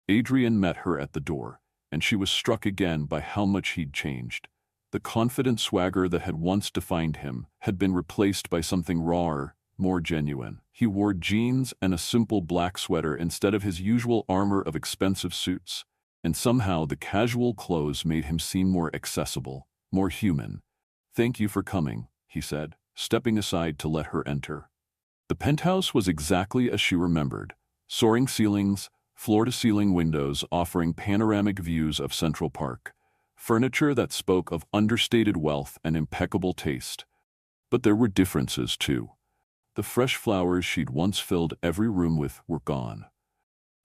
Adrian met her at the door, and she was struck again by how much he'd changed. The confident swagger that had once defined him had been replaced by something rawer, more genuine. He wore jeans and a simple black sweater instead of his usual armor of expensive suits, and somehow the casual clothes made him seem more accessible, more human. "Thank you for coming," he said, stepping aside to let her enter. The penthouse was exactly as she remembered: soaring ceilings, floor-to-ceiling windows offering panoramic views of Central Park, furniture that spoke of understated wealth and impeccable taste. But there were differences, too. The fresh flowers she'd once filled every room with were gone.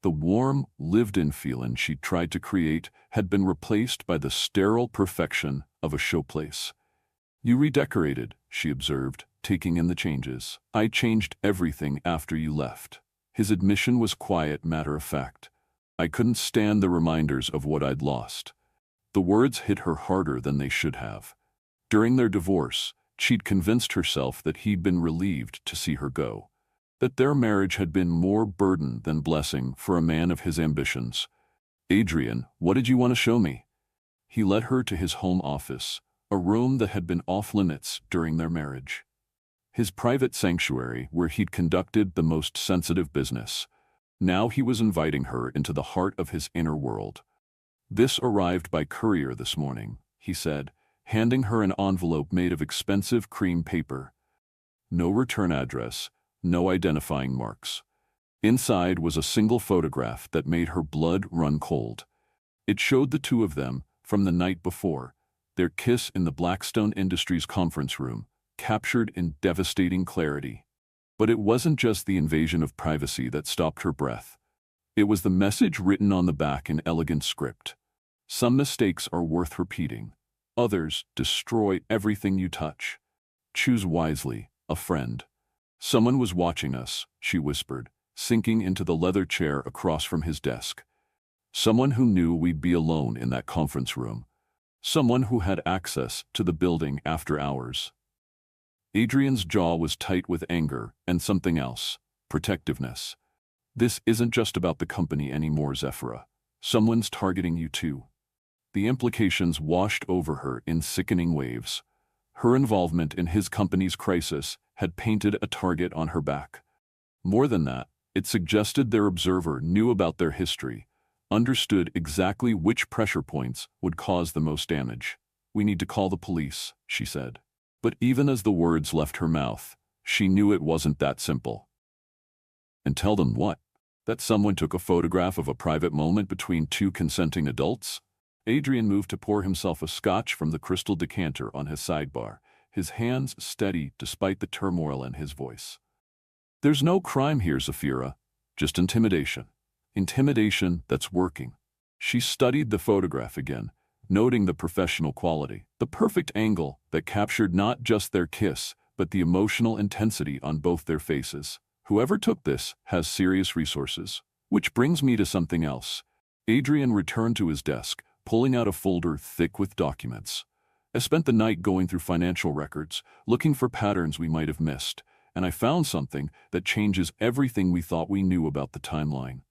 The warm, lived-in feeling she'd tried to create had been replaced by the sterile perfection of a showplace. "You redecorated," she observed, taking in the changes. "I changed everything after you left." His admission was quiet, matter-of-fact. "I couldn't stand the reminders of what I'd lost." The words hit her harder than they should have. During their divorce, she'd convinced herself that he'd been relieved to see her go, that their marriage had been more burden than blessing for a man of his ambitions. "Adrian, what did you want to show me?" He led her to his home office, a room that had been off-limits during their marriage. His private sanctuary where he'd conducted the most sensitive business. Now he was inviting her into the heart of his inner world. "This arrived by courier this morning," he said, handing her an envelope made of expensive cream paper. No return address, no identifying marks. Inside was a single photograph that made her blood run cold. It showed the two of them, from the night before, their kiss in the Blackstone Industries conference room, captured in devastating clarity. But it wasn't just the invasion of privacy that stopped her breath. It was the message written on the back in elegant script. "Some mistakes are worth repeating. Others destroy everything you touch. Choose wisely, a friend." Someone was watching us, she whispered, sinking into the leather chair across from his desk. Someone who knew we'd be alone in that conference room. Someone who had access to the building after hours. Adrian's jaw was tight with anger and something else: protectiveness. "This isn't just about the company anymore, Zafira. Someone's targeting you too." The implications washed over her in sickening waves. Her involvement in his company's crisis had painted a target on her back. More than that, it suggested their observer knew about their history, understood exactly which pressure points would cause the most damage. "We need to call the police," she said. But even as the words left her mouth, she knew it wasn't that simple. "And tell them what? That someone took a photograph of a private moment between 2 consenting adults?" Adrian moved to pour himself a scotch from the crystal decanter on his sidebar, his hands steady despite the turmoil in his voice. "There's no crime here, Zafira, just intimidation. Intimidation that's working." She studied the photograph again, noting the professional quality, the perfect angle that captured not just their kiss, but the emotional intensity on both their faces. "Whoever took this has serious resources." Which brings me to something else. Adrian returned to his desk, pulling out a folder thick with documents. "I spent the night going through financial records, looking for patterns we might have missed, and I found something that changes everything we thought we knew about the timeline."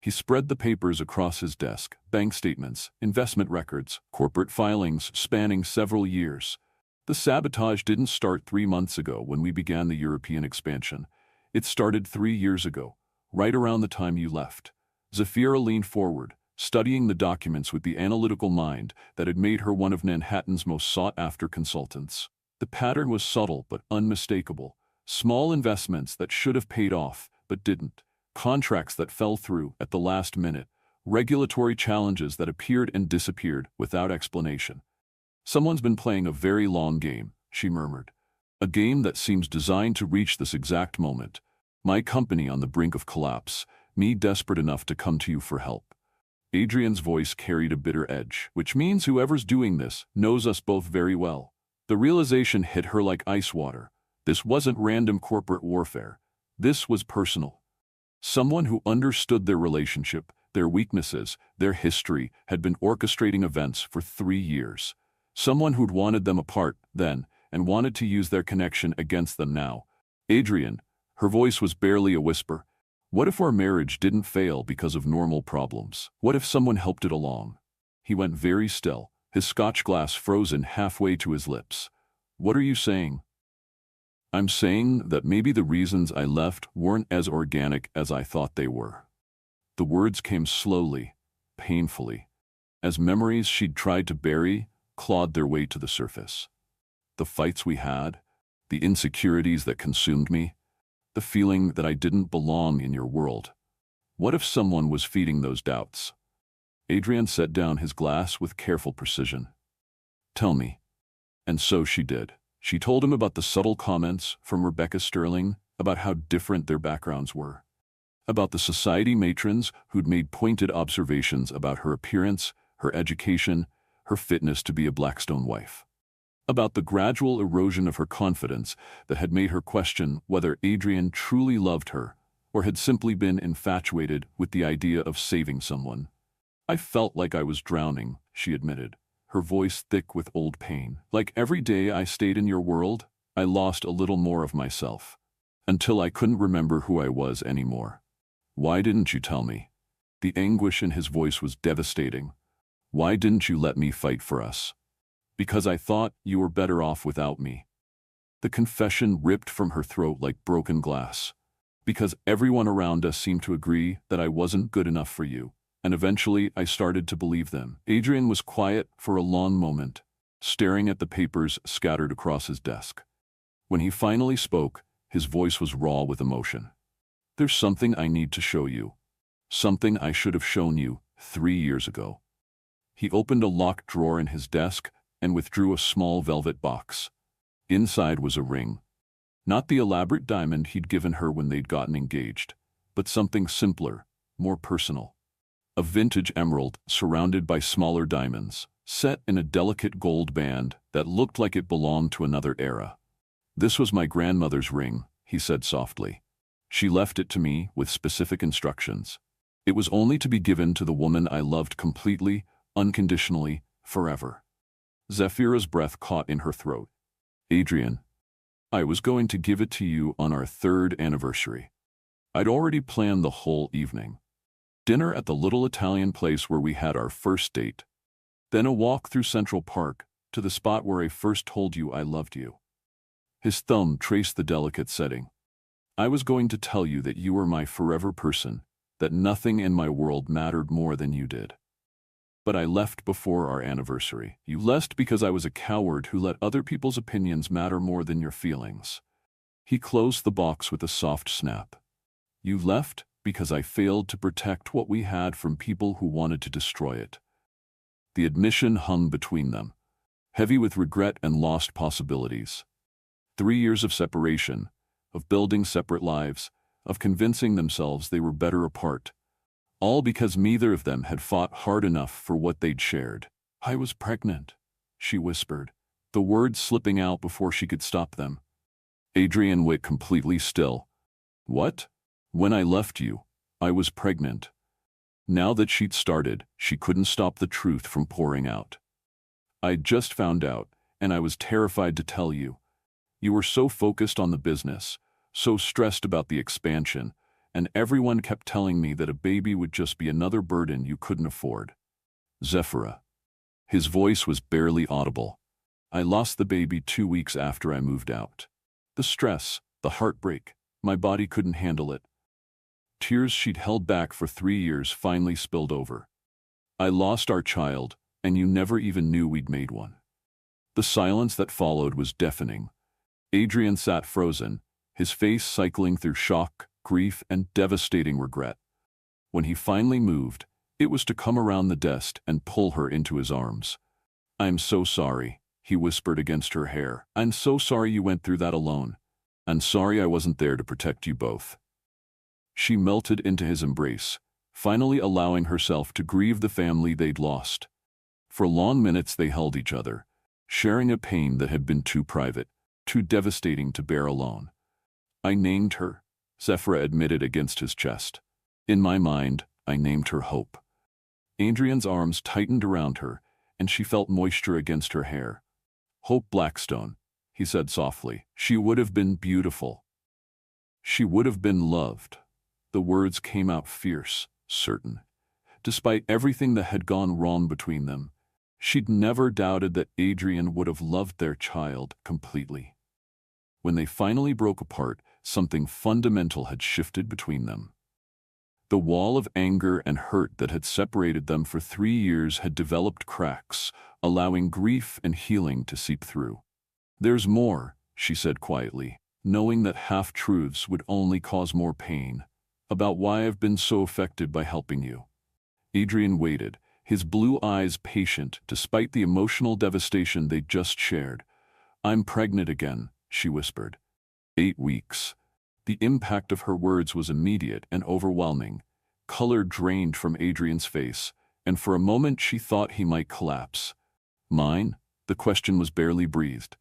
He spread the papers across his desk: bank statements, investment records, corporate filings spanning several years. "The sabotage didn't start 3 months ago when we began the European expansion. It started 3 years ago, right around the time you left." Zafira leaned forward, studying the documents with the analytical mind that had made her one of Manhattan's most sought-after consultants. The pattern was subtle but unmistakable. Small investments that should have paid off, but didn't. Contracts that fell through at the last minute. Regulatory challenges that appeared and disappeared without explanation. "Someone's been playing a very long game," she murmured. "A game that seems designed to reach this exact moment. My company on the brink of collapse, me desperate enough to come to you for help." Adrian's voice carried a bitter edge, which means whoever's doing this knows us both very well. The realization hit her like ice water. This wasn't random corporate warfare. This was personal. Someone who understood their relationship, their weaknesses, their history, had been orchestrating events for 3 years. Someone who'd wanted them apart then, and wanted to use their connection against them now. "Adrian," her voice was barely a whisper, "what if our marriage didn't fail because of normal problems? What if someone helped it along?" He went very still, his scotch glass frozen halfway to his lips. "What are you saying?" "I'm saying that maybe the reasons I left weren't as organic as I thought they were." The words came slowly, painfully, as memories she'd tried to bury clawed their way to the surface. The fights we had, the insecurities that consumed me, the feeling that I didn't belong in your world. What if someone was feeding those doubts? Adrian set down his glass with careful precision. "Tell me." And so she did. She told him about the subtle comments from Rebecca Sterling, about how different their backgrounds were, about the society matrons who'd made pointed observations about her appearance, her education, her fitness to be a Blackstone wife, about the gradual erosion of her confidence that had made her question whether Adrian truly loved her or had simply been infatuated with the idea of saving someone. "I felt like I was drowning," she admitted, her voice thick with old pain. "Like every day I stayed in your world, I lost a little more of myself, until I couldn't remember who I was anymore." "Why didn't you tell me?" The anguish in his voice was devastating. "Why didn't you let me fight for us?" "Because I thought you were better off without me." The confession ripped from her throat like broken glass. "Because everyone around us seemed to agree that I wasn't good enough for you. And eventually I started to believe them." Adrian was quiet for a long moment, staring at the papers scattered across his desk. When he finally spoke, his voice was raw with emotion. "There's something I need to show you. Something I should have shown you 3 years ago." He opened a locked drawer in his desk and withdrew a small velvet box. Inside was a ring. Not the elaborate diamond he'd given her when they'd gotten engaged, but something simpler, more personal. A vintage emerald surrounded by smaller diamonds, set in a delicate gold band that looked like it belonged to another era. "This was my grandmother's ring," he said softly. "She left it to me with specific instructions. It was only to be given to the woman I loved completely, unconditionally, forever." Zephyra's breath caught in her throat. "Adrian, I was going to give it to you on our 3rd anniversary. I'd already planned the whole evening. Dinner at the little Italian place where we had our first date. Then a walk through Central Park to the spot where I first told you I loved you." His thumb traced the delicate setting. "I was going to tell you that you were my forever person, that nothing in my world mattered more than you did. But I left before our anniversary. You left because I was a coward who let other people's opinions matter more than your feelings." He closed the box with a soft snap. "You left because I failed to protect what we had from people who wanted to destroy it." The admission hung between them, heavy with regret and lost possibilities. 3 years of separation, of building separate lives, of convincing themselves they were better apart. All because neither of them had fought hard enough for what they'd shared. "I was pregnant," she whispered, the words slipping out before she could stop them. Adrian went completely still. "What?" "When I left you, I was pregnant." Now that she'd started, she couldn't stop the truth from pouring out. "I'd just found out, and I was terrified to tell you. You were so focused on the business, so stressed about the expansion, and everyone kept telling me that a baby would just be another burden you couldn't afford." "Zephyra." His voice was barely audible. "I lost the baby 2 weeks after I moved out. The stress, the heartbreak, my body couldn't handle it." Tears she'd held back for 3 years finally spilled over. I lost our child, and you never even knew we'd made one." The silence that followed was deafening. Adrian sat frozen, his face cycling through shock, grief, and devastating regret. When he finally moved, it was to come around the desk and pull her into his arms. "I'm so sorry," he whispered against her hair. "I'm so sorry you went through that alone. I'm sorry I wasn't there to protect you both." She melted into his embrace, finally allowing herself to grieve the family they'd lost. For long minutes they held each other, sharing a pain that had been too private, too devastating to bear alone. "I named her," Zephyra admitted against his chest. "In my mind, I named her Hope." Adrian's arms tightened around her, and she felt moisture against her hair. "Hope Blackstone," he said softly. "She would have been beautiful. She would have been loved." The words came out fierce, certain. Despite everything that had gone wrong between them, she'd never doubted that Adrian would have loved their child completely. When they finally broke apart, something fundamental had shifted between them. The wall of anger and hurt that had separated them for 3 years had developed cracks, allowing grief and healing to seep through. "There's more," she said quietly, knowing that half-truths would only cause more pain, "about why I've been so affected by helping you." Adrian waited, his blue eyes patient despite the emotional devastation they'd just shared. "I'm pregnant again," she whispered. 8 weeks. The impact of her words was immediate and overwhelming. Color drained from Adrian's face, and for a moment she thought he might collapse. "Mine?" The question was barely breathed.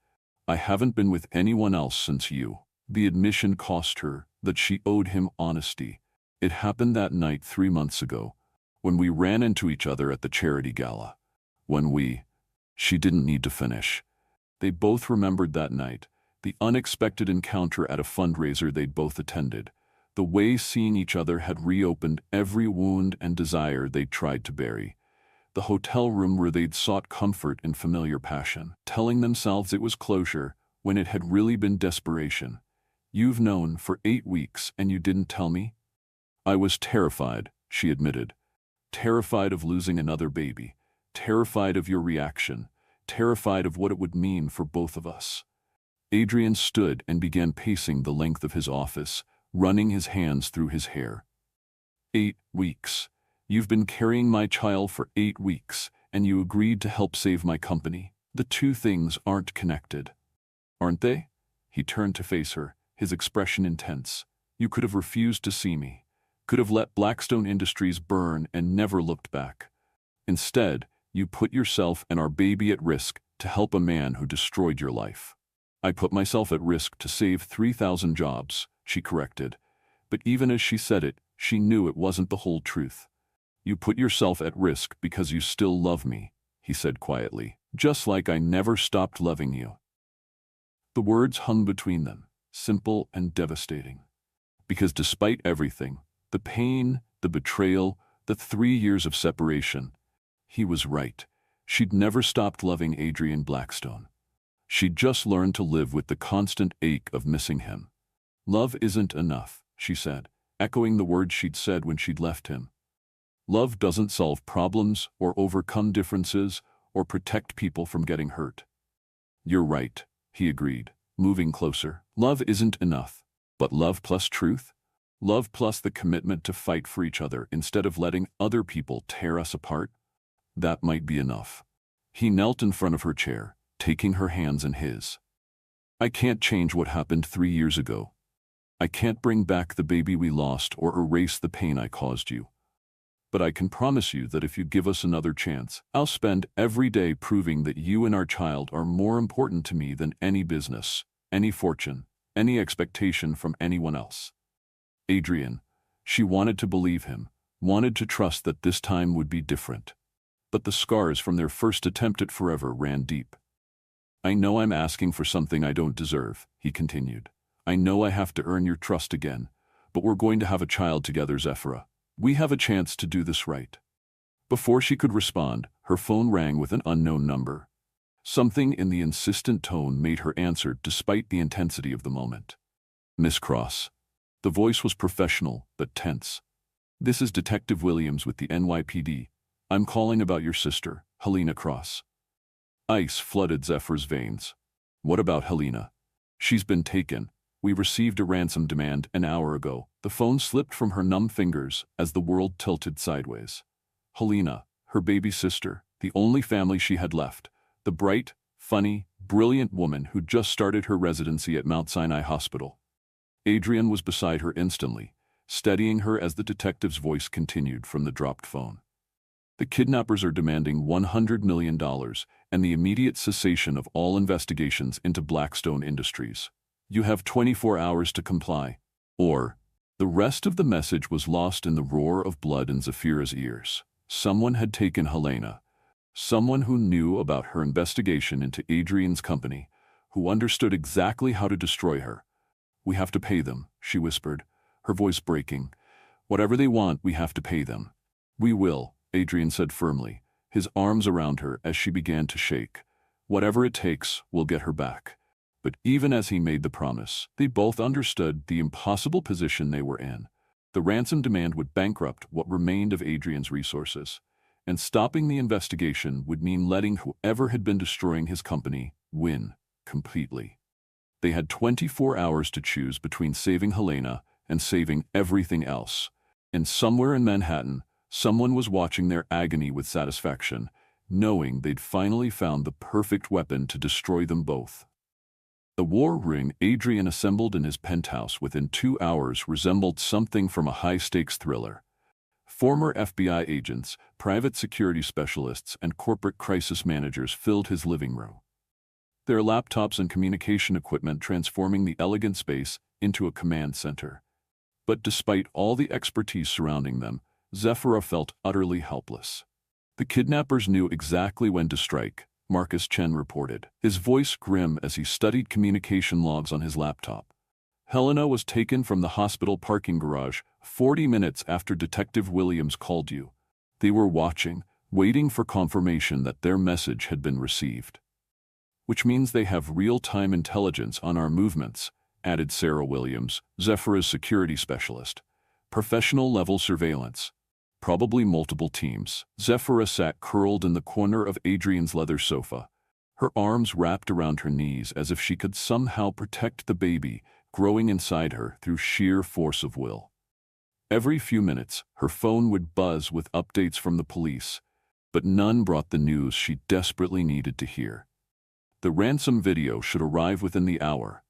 "I haven't been with anyone else since you." The admission cost her that she owed him honesty. It happened that night 3 months ago, when we ran into each other at the charity gala. She didn't need to finish. They both remembered that night, the unexpected encounter at a fundraiser they'd both attended, the way seeing each other had reopened every wound and desire they'd tried to bury, the hotel room where they'd sought comfort in familiar passion, telling themselves it was closure when it had really been desperation. "You've known for 8 weeks and you didn't tell me?" "I was terrified," she admitted. "Terrified of losing another baby, terrified of your reaction, terrified of what it would mean for both of us." Adrian stood and began pacing the length of his office, running his hands through his hair. 8 weeks. You've been carrying my child for 8 weeks, and you agreed to help save my company. The two things aren't connected. Aren't they? He turned to face her, his expression intense. "You could have refused to see me, could have let Blackstone Industries burn and never looked back. Instead, you put yourself and our baby at risk to help a man who destroyed your life." "I put myself at risk to save 3,000 jobs, she corrected. But even as she said it, she knew it wasn't the whole truth. "You put yourself at risk because you still love me," he said quietly. "Just like I never stopped loving you." The words hung between them, simple and devastating. Because despite everything, the pain, the betrayal, the 3 years of separation, he was right. She'd never stopped loving Adrian Blackstone. She'd just learned to live with the constant ache of missing him. "Love isn't enough," she said, echoing the words she'd said when she'd left him. "Love doesn't solve problems or overcome differences or protect people from getting hurt." "You're right," he agreed, moving closer. "Love isn't enough, but love plus truth, love plus the commitment to fight for each other instead of letting other people tear us apart, that might be enough." He knelt in front of her chair, taking her hands in his. "I can't change what happened 3 years ago. I can't bring back the baby we lost or erase the pain I caused you. But I can promise you that if you give us another chance, I'll spend every day proving that you and our child are more important to me than any business, any fortune, any expectation from anyone else." Adrian, she wanted to believe him, wanted to trust that this time would be different. But the scars from their first attempt at forever ran deep. "I know I'm asking for something I don't deserve," he continued. "I know I have to earn your trust again, but we're going to have a child together, Zephyra. We have a chance to do this right." Before she could respond, her phone rang with an unknown number. Something in the insistent tone made her answer despite the intensity of the moment. "Miss Cross." The voice was professional, but tense. "This is Detective Williams with the NYPD. I'm calling about your sister, Helena Cross. Ice flooded Zephyr's veins. What about Helena? She's been taken. We received a ransom demand an hour ago. The phone slipped from her numb fingers as the world tilted sideways. Helena, her baby sister, the only family she had left. The bright, funny, brilliant woman who'd just started her residency at Mount Sinai Hospital. Adrian was beside her instantly, steadying her as the detective's voice continued from the dropped phone. The kidnappers are demanding $100 million and the immediate cessation of all investigations into Blackstone Industries. You have 24 hours to comply. Or, the rest of the message was lost in the roar of blood in Zephyr's ears. Someone had taken Helena. Someone who knew about her investigation into Adrian's company, who understood exactly how to destroy her. We have to pay them, she whispered, her voice breaking. Whatever they want, we have to pay them. We will, Adrian said firmly, his arms around her as she began to shake. Whatever it takes, we'll get her back. But even as he made the promise, they both understood the impossible position they were in. The ransom demand would bankrupt what remained of Adrian's resources, and stopping the investigation would mean letting whoever had been destroying his company win completely. They had 24 hours to choose between saving Helena and saving everything else. And somewhere in Manhattan, someone was watching their agony with satisfaction, knowing they'd finally found the perfect weapon to destroy them both. The war ring Adrian assembled in his penthouse within 2 hours resembled something from a high-stakes thriller. Former FBI agents, private security specialists, and corporate crisis managers filled his living room, their laptops and communication equipment transforming the elegant space into a command center. But despite all the expertise surrounding them, Zephyr felt utterly helpless. The kidnappers knew exactly when to strike, Marcus Chen reported, his voice grim as he studied communication logs on his laptop. Helena was taken from the hospital parking garage 40 minutes after Detective Williams called you. They were watching, waiting for confirmation that their message had been received. Which means they have real-time intelligence on our movements, added Sarah Williams, Zephyr's security specialist. Professional-level surveillance. Probably multiple teams. Zephyr sat curled in the corner of Adrian's leather sofa, her arms wrapped around her knees as if she could somehow protect the baby growing inside her through sheer force of will. Every few minutes, her phone would buzz with updates from the police, but none brought the news she desperately needed to hear. The ransom video should arrive within the hour.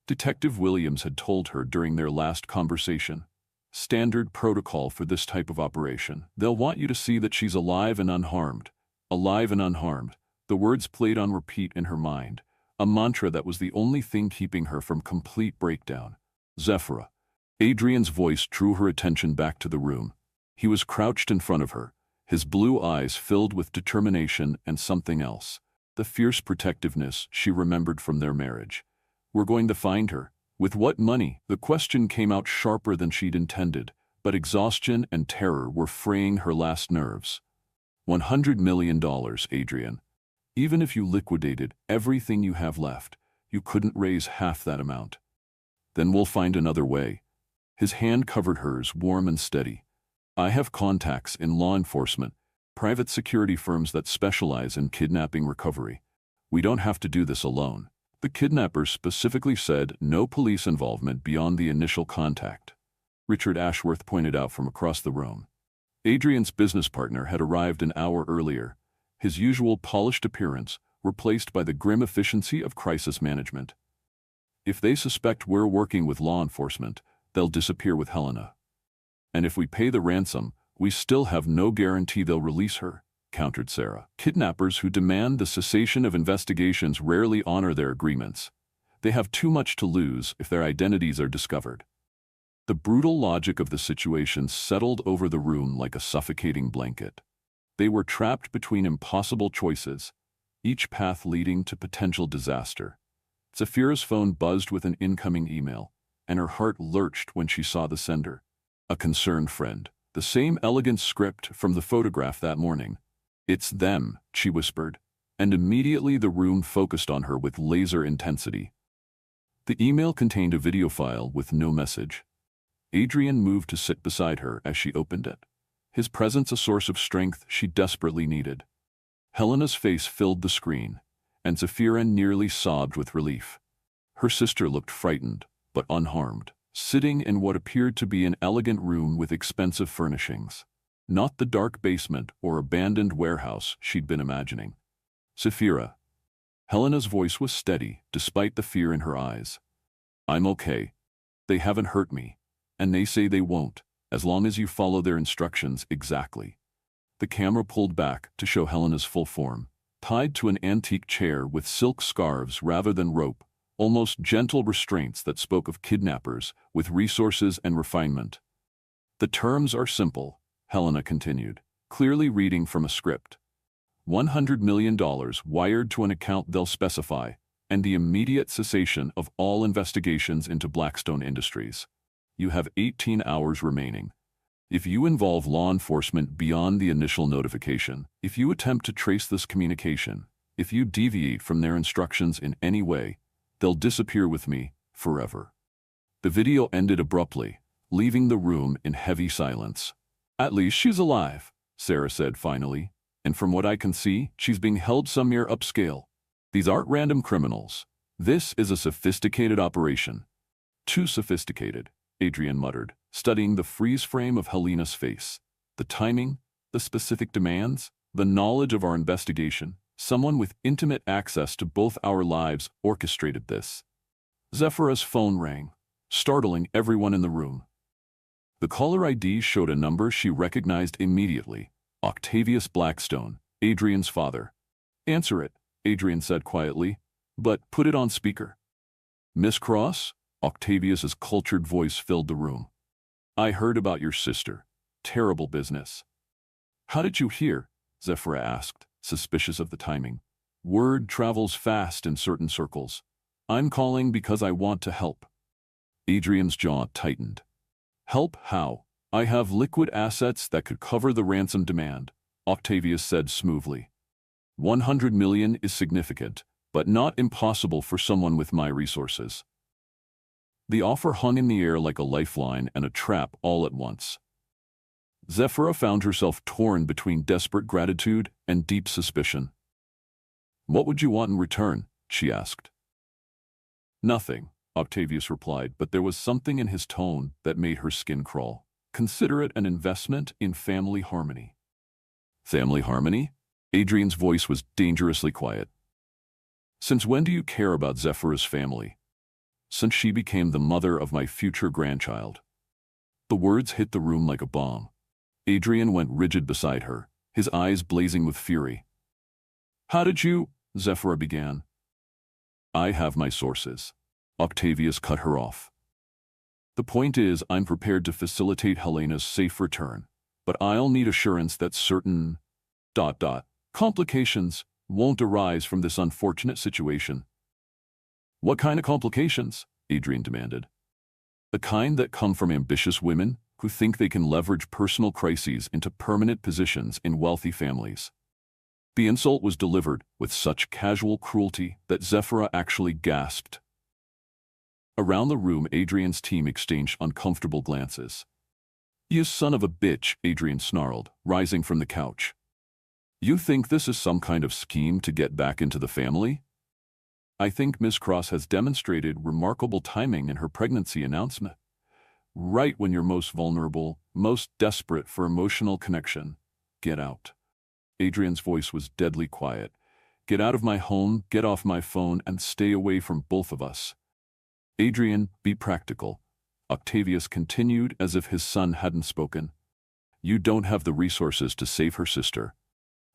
Detective Williams had told her during their last conversation. Standard protocol for this type of operation. They'll want you to see that she's alive and unharmed. Alive and unharmed. The words played on repeat in her mind, a mantra that was the only thing keeping her from complete breakdown. Zephyr. Adrian's voice drew her attention back to the room. He was crouched in front of her, his blue eyes filled with determination and something else, the fierce protectiveness she remembered from their marriage. We're going to find her. With what money? The question came out sharper than she'd intended, but exhaustion and terror were fraying her last nerves. $100 million, Adrian. Even if you liquidated everything you have left, you couldn't raise half that amount. Then we'll find another way. His hand covered hers, warm and steady. I have contacts in law enforcement, private security firms that specialize in kidnapping recovery. We don't have to do this alone. The kidnappers specifically said no police involvement beyond the initial contact, Richard Ashworth pointed out from across the room. Adrian's business partner had arrived an hour earlier, his usual polished appearance replaced by the grim efficiency of crisis management. If they suspect we're working with law enforcement, they'll disappear with Helena. And if we pay the ransom, we still have no guarantee they'll release her, countered Sarah. Kidnappers who demand the cessation of investigations rarely honor their agreements. They have too much to lose if their identities are discovered. The brutal logic of the situation settled over the room like a suffocating blanket. They were trapped between impossible choices, each path leading to potential disaster. Zephyr's phone buzzed with an incoming email, and her heart lurched when she saw the sender. A concerned friend. The same elegant script from the photograph that morning. It's them, she whispered, and immediately the room focused on her with laser intensity. The email contained a video file with no message. Adrian moved to sit beside her as she opened it. his presence a source of strength she desperately needed. Helena's face filled the screen, and Zafira nearly sobbed with relief. Her sister looked frightened, but unharmed, sitting in what appeared to be an elegant room with expensive furnishings. Not the dark basement or abandoned warehouse she'd been imagining. Zafira. Helena's voice was steady, despite the fear in her eyes. I'm okay. They haven't hurt me, and they say they won't, as long as you follow their instructions exactly. The camera pulled back to show Helena's full form, tied to an antique chair with silk scarves rather than rope, almost gentle restraints that spoke of kidnappers with resources and refinement. The terms are simple, Helena continued, clearly reading from a script. $100 million wired to an account they'll specify, and the immediate cessation of all investigations into Blackstone Industries. You have 18 hours remaining. If you involve law enforcement beyond the initial notification, if you attempt to trace this communication, if you deviate from their instructions in any way, they'll disappear with me forever. The video ended abruptly, leaving the room in heavy silence. At least she's alive, Sarah said finally, and from what I can see, she's being held somewhere upscale. These aren't random criminals. This is a sophisticated operation. Too sophisticated, Adrian muttered, studying the freeze frame of Helena's face. The timing, the specific demands, the knowledge of our investigation. Someone with intimate access to both our lives orchestrated this. Zafira's phone rang, startling everyone in the room. The caller ID showed a number she recognized immediately. Octavius Blackstone, Adrian's father. Answer it, Adrian said quietly, but put it on speaker. Miss Cross? Octavius's cultured voice filled the room. I heard about your sister. Terrible business. How did you hear? Zafira asked, suspicious of the timing. Word travels fast in certain circles. I'm calling because I want to help. Adrian's jaw tightened. Help how? I have liquid assets that could cover the ransom demand, Octavius said smoothly. 100 million is significant, but not impossible for someone with my resources. The offer hung in the air like a lifeline and a trap all at once. Zafira found herself torn between desperate gratitude and deep suspicion. What would you want in return? She asked. Nothing, Octavius replied, but there was something in his tone that made her skin crawl. Consider it an investment in family harmony. Family harmony? Adrian's voice was dangerously quiet. Since when do you care about Zafira's family? Since she became the mother of my future grandchild. The words hit the room like a bomb. Adrian went rigid beside her, his eyes blazing with fury. How did you? Zafira began. I have my sources. Octavius cut her off. The point is, I'm prepared to facilitate Helena's safe return, but I'll need assurance that certain... complications won't arise from this unfortunate situation. What kind of complications? Adrian demanded. The kind that come from ambitious women who think they can leverage personal crises into permanent positions in wealthy families. The insult was delivered with such casual cruelty that Zafira actually gasped. Around the room, Adrian's team exchanged uncomfortable glances. You son of a bitch, Adrian snarled, rising from the couch. You think this is some kind of scheme to get back into the family? I think Miss Cross has demonstrated remarkable timing in her pregnancy announcement. Right when you're most vulnerable, most desperate for emotional connection. Get out. Adrian's voice was deadly quiet. Get out of my home, get off my phone, and stay away from both of us. Adrian, be practical. Octavius continued as if his son hadn't spoken. You don't have the resources to save her sister.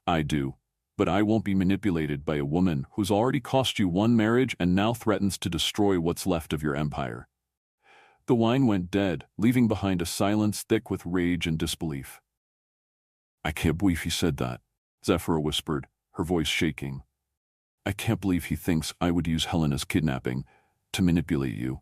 I do. But I won't be manipulated by a woman who's already cost you one marriage and now threatens to destroy what's left of your empire. The wine went dead, leaving behind a silence thick with rage and disbelief. I can't believe he said that, Zafira whispered, her voice shaking. I can't believe he thinks I would use Helena's kidnapping to manipulate you.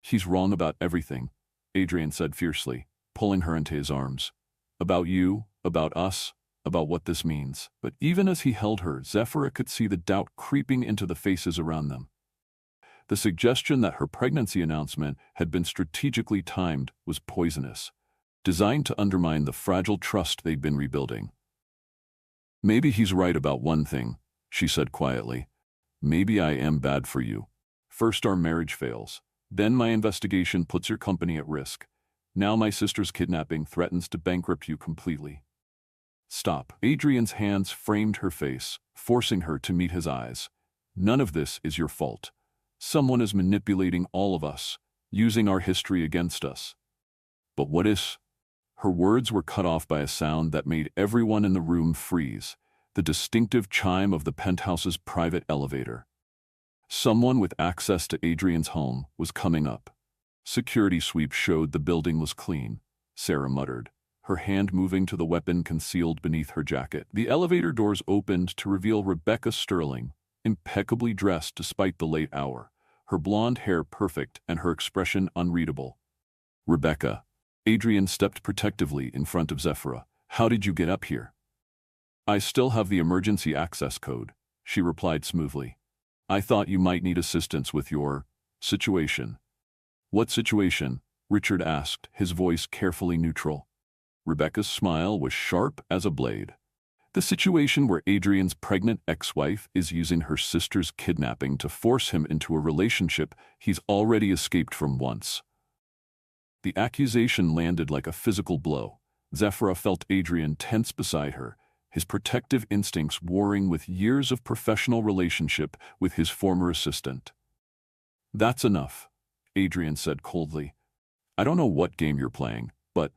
He's wrong about everything, Adrian said fiercely, pulling her into his arms. About you, about us, about what this means. But even as he held her, Zafira could see the doubt creeping into the faces around them. The suggestion that her pregnancy announcement had been strategically timed was poisonous. designed to undermine the fragile trust they'd been rebuilding. "Maybe he's right about one thing," she said quietly. "Maybe I am bad for you. First our marriage fails. Then my investigation puts your company at risk. Now my sister's kidnapping threatens to bankrupt you completely." "Stop." Adrian's hands framed her face, forcing her to meet his eyes. "None of this is your fault. Someone is manipulating all of us, using our history against us." "But what is—" Her words were cut off by a sound that made everyone in the room freeze, the distinctive chime of the penthouse's private elevator. Someone with access to Adrian's home was coming up. Security sweep showed the building was clean, Sarah muttered, her hand moving to the weapon concealed beneath her jacket. The elevator doors opened to reveal Rebecca Sterling, impeccably dressed despite the late hour, her blonde hair perfect and her expression unreadable. "Rebecca." Adrian stepped protectively in front of Zephyra. "How did you get up here?" "I still have the emergency access code," she replied smoothly. "I thought you might need assistance with your situation." "What situation?" Richard asked, his voice carefully neutral. Rebecca's smile was sharp as a blade. "The situation where Adrian's pregnant ex-wife is using her sister's kidnapping to force him into a relationship he's already escaped from once." The accusation landed like a physical blow. Zephyra felt Adrian tense beside her, his protective instincts warring with years of professional relationship with his former assistant. "That's enough," Adrian said coldly. "I don't know what game you're playing, but—"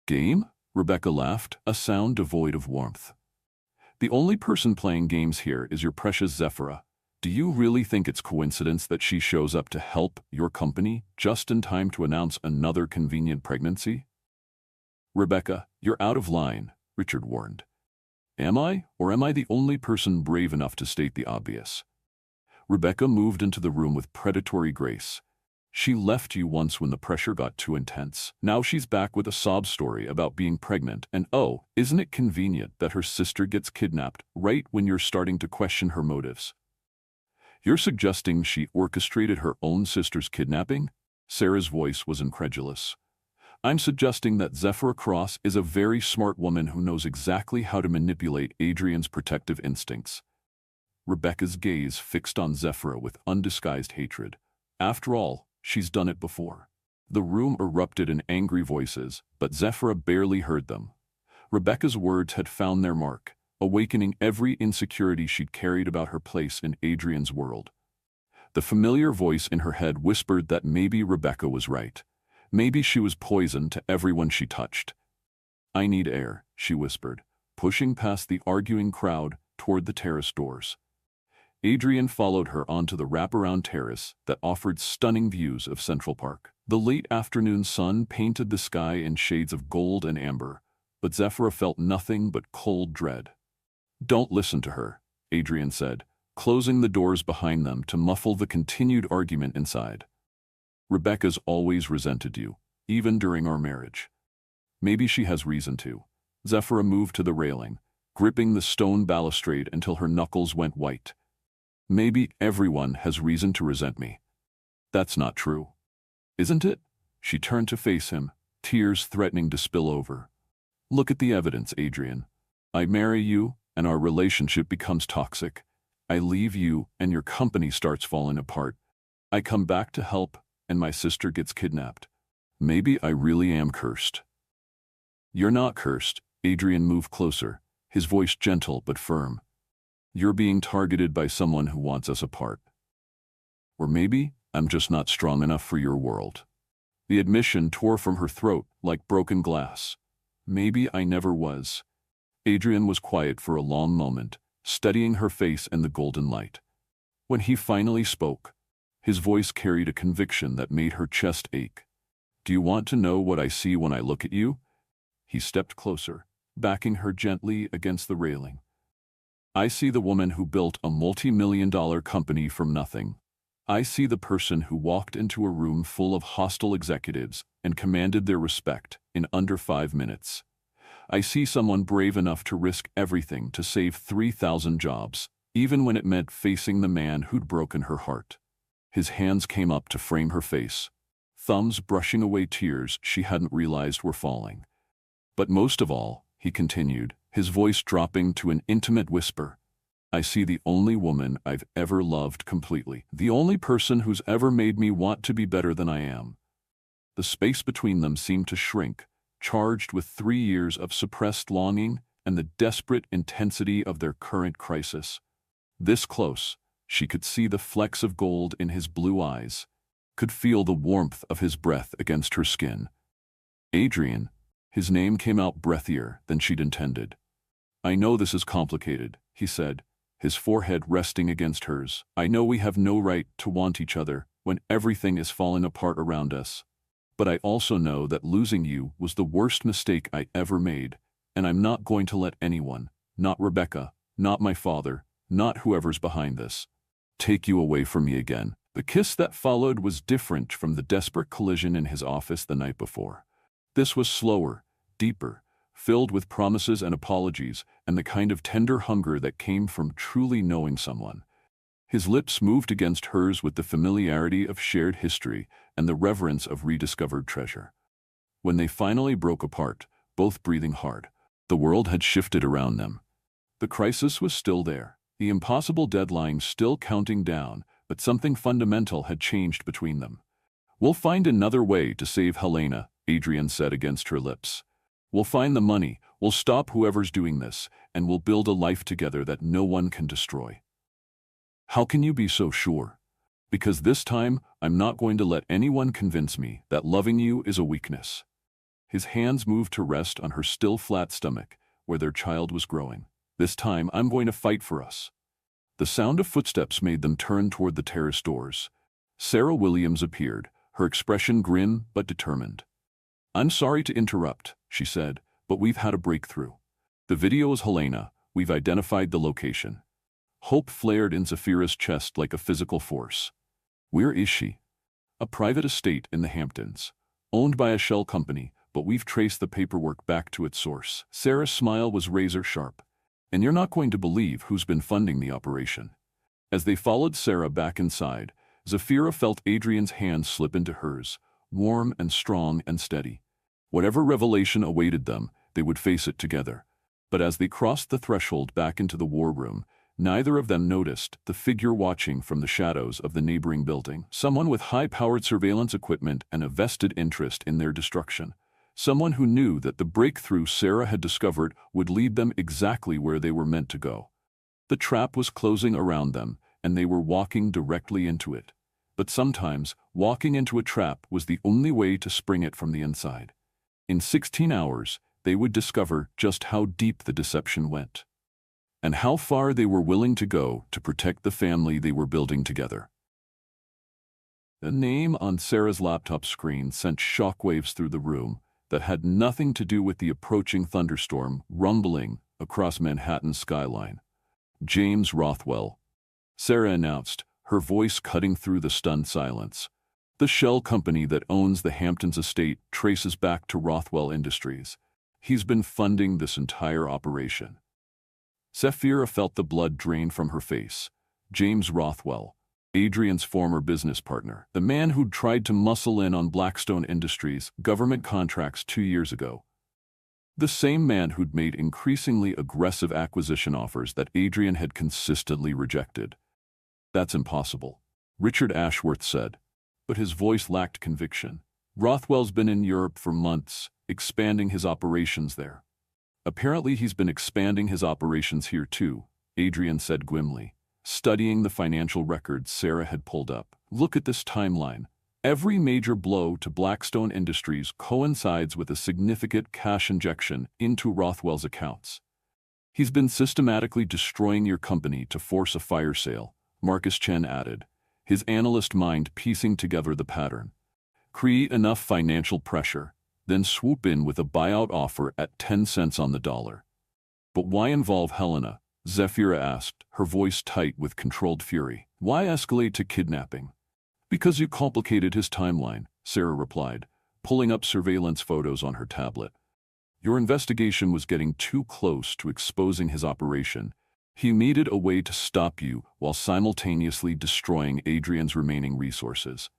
"Game?" Rebecca laughed, a sound devoid of warmth. "The only person playing games here is your precious Zephyra. Do you really think it's coincidence that she shows up to help your company just in time to announce another convenient pregnancy?" "Rebecca, you're out of line," Richard warned. "Am I, or am I the only person brave enough to state the obvious?" Rebecca moved into the room with predatory grace. "She left you once when the pressure got too intense. Now she's back with a sob story about being pregnant, and oh, isn't it convenient that her sister gets kidnapped right when you're starting to question her motives?" "You're suggesting she orchestrated her own sister's kidnapping?" Sarah's voice was incredulous. "I'm suggesting that Zephyra Cross is a very smart woman who knows exactly how to manipulate Adrian's protective instincts." Rebecca's gaze fixed on Zephyra with undisguised hatred. "After all, she's done it before." The room erupted in angry voices, but Zephyra barely heard them. Rebecca's words had found their mark, awakening every insecurity she'd carried about her place in Adrian's world. The familiar voice in her head whispered that maybe Rebecca was right. Maybe she was poison to everyone she touched. "I need air," she whispered, pushing past the arguing crowd toward the terrace doors. Adrian followed her onto the wraparound terrace that offered stunning views of Central Park. The late afternoon sun painted the sky in shades of gold and amber, but Zephyra felt nothing but cold dread. "Don't listen to her," Adrian said, closing the doors behind them to muffle the continued argument inside. "Rebecca's always resented you, even during our marriage. Maybe she has reason to." Zephyra moved to the railing, gripping the stone balustrade until her knuckles went white. "Maybe everyone has reason to resent me." "That's not true." "Isn't it?" She turned to face him, tears threatening to spill over. "Look at the evidence, Adrian. I marry you, and our relationship becomes toxic. I leave you, and your company starts falling apart. I come back to help, and my sister gets kidnapped. Maybe I really am cursed." "You're not cursed." Adrian moved closer, his voice gentle but firm. "You're being targeted by someone who wants us apart. Or maybe I'm just not strong enough for your world." The admission tore from her throat like broken glass. "Maybe I never was." Adrian was quiet for a long moment, studying her face in the golden light. When he finally spoke, his voice carried a conviction that made her chest ache. "Do you want to know what I see when I look at you?" He stepped closer, backing her gently against the railing. "I see the woman who built a multi-million-dollar company from nothing. I see the person who walked into a room full of hostile executives and commanded their respect in under 5 minutes. I see someone brave enough to risk everything to save 3,000 jobs, even when it meant facing the man who'd broken her heart." His hands came up to frame her face. thumbs brushing away tears she hadn't realized were falling. But most of all, he continued, his voice dropping to an intimate whisper, I see the only woman I've ever loved completely, the only person who's ever made me want to be better than I am. The space between them seemed to shrink, charged with 3 years of suppressed longing and the desperate intensity of their current crisis. This close, she could see the flecks of gold in his blue eyes, could feel the warmth of his breath against her skin. Adrian, his name came out breathier than she'd intended. I know this is complicated, he said, his forehead resting against hers. I know we have no right to want each other when everything is falling apart around us. But I also know that losing you was the worst mistake I ever made, and I'm not going to let anyone, not Rebecca, not my father, not whoever's behind this, take you away from me again. The kiss that followed was different from the desperate collision in his office the night before. This was slower, deeper, filled with promises and apologies and the kind of tender hunger that came from truly knowing someone. His lips moved against hers with the familiarity of shared history and the reverence of rediscovered treasure. When they finally broke apart, both breathing hard, the world had shifted around them. The crisis was still there, the impossible deadline still counting down, but something fundamental had changed between them. We'll find another way to save Helena, Adrian said against her lips. We'll find the money, we'll stop whoever's doing this, and we'll build a life together that no one can destroy. How can you be so sure? Because this time, I'm not going to let anyone convince me that loving you is a weakness. His hands moved to rest on her still flat stomach, where their child was growing. This time, I'm going to fight for us. The sound of footsteps made them turn toward the terrace doors. Sarah Williams appeared, her expression grim but determined. I'm sorry to interrupt, she said, but we've had a breakthrough. The video is Helena. We've identified the location. Hope flared in Zafira's chest like a physical force. Where is she? A private estate in the Hamptons, owned by a shell company, but we've traced the paperwork back to its source. Sarah's smile was razor sharp. And you're not going to believe who's been funding the operation. As they followed Sarah back inside, Zafira felt Adrian's hand slip into hers, warm and strong and steady. Whatever revelation awaited them, they would face it together. But as they crossed the threshold back into the war room, neither of them noticed the figure watching from the shadows of the neighboring building. Someone with high-powered surveillance equipment and a vested interest in their destruction. Someone who knew that the breakthrough Sarah had discovered would lead them exactly where they were meant to go. The trap was closing around them, and they were walking directly into it. But sometimes, walking into a trap was the only way to spring it from the inside. In 16 hours, they would discover just how deep the deception went, and how far they were willing to go to protect the family they were building together. The name on Sarah's laptop screen sent shockwaves through the room that had nothing to do with the approaching thunderstorm rumbling across Manhattan's skyline. James Rothwell, Sarah announced, her voice cutting through the stunned silence. The shell company that owns the Hamptons estate traces back to Rothwell Industries. He's been funding this entire operation. Zafira felt the blood drain from her face. James Rothwell, Adrian's former business partner, the man who'd tried to muscle in on Blackstone Industries' government contracts 2 years ago. The same man who'd made increasingly aggressive acquisition offers that Adrian had consistently rejected. That's impossible, Richard Ashworth said, but his voice lacked conviction. Rothwell's been in Europe for months, expanding his operations there. Apparently he's been expanding his operations here too, Adrian said grimly, studying the financial records Sarah had pulled up. Look at this timeline. Every major blow to Blackstone Industries coincides with a significant cash injection into Rothwell's accounts. He's been systematically destroying your company to force a fire sale, Marcus Chen added, his analyst mind piecing together the pattern. Create enough financial pressure, then swoop in with a buyout offer at 10 cents on the dollar. But why involve Helena? Zafira asked, her voice tight with controlled fury. Why escalate to kidnapping? Because you complicated his timeline, Sarah replied, pulling up surveillance photos on her tablet. Your investigation was getting too close to exposing his operation. He needed a way to stop you while simultaneously destroying Adrian's remaining resources.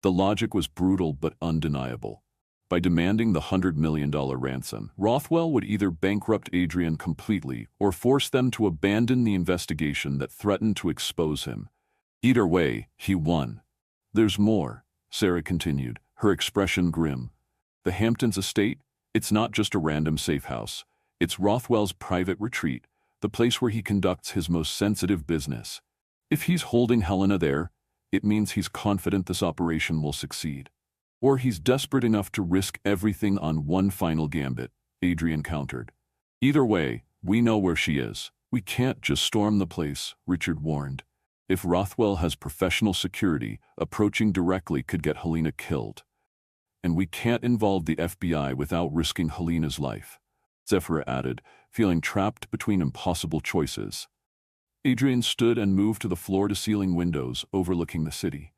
The logic was brutal but undeniable. By demanding the $100 million ransom, Rothwell would either bankrupt Adrian completely or force them to abandon the investigation that threatened to expose him. Either way, he won. "There's more," Sarah continued, her expression grim. "The Hamptons estate? It's not just a random safe house. It's Rothwell's private retreat, the place where he conducts his most sensitive business. If he's holding Helena there, it means he's confident this operation will succeed. Or he's desperate enough to risk everything on one final gambit," Adrian countered. "Either way, we know where she is. We can't just storm the place," Richard warned. "If Rothwell has professional security, approaching directly could get Helena killed. And we can't involve the FBI without risking Helena's life," Zephyra added, feeling trapped between impossible choices. Adrian stood and moved to the floor-to-ceiling windows overlooking the city.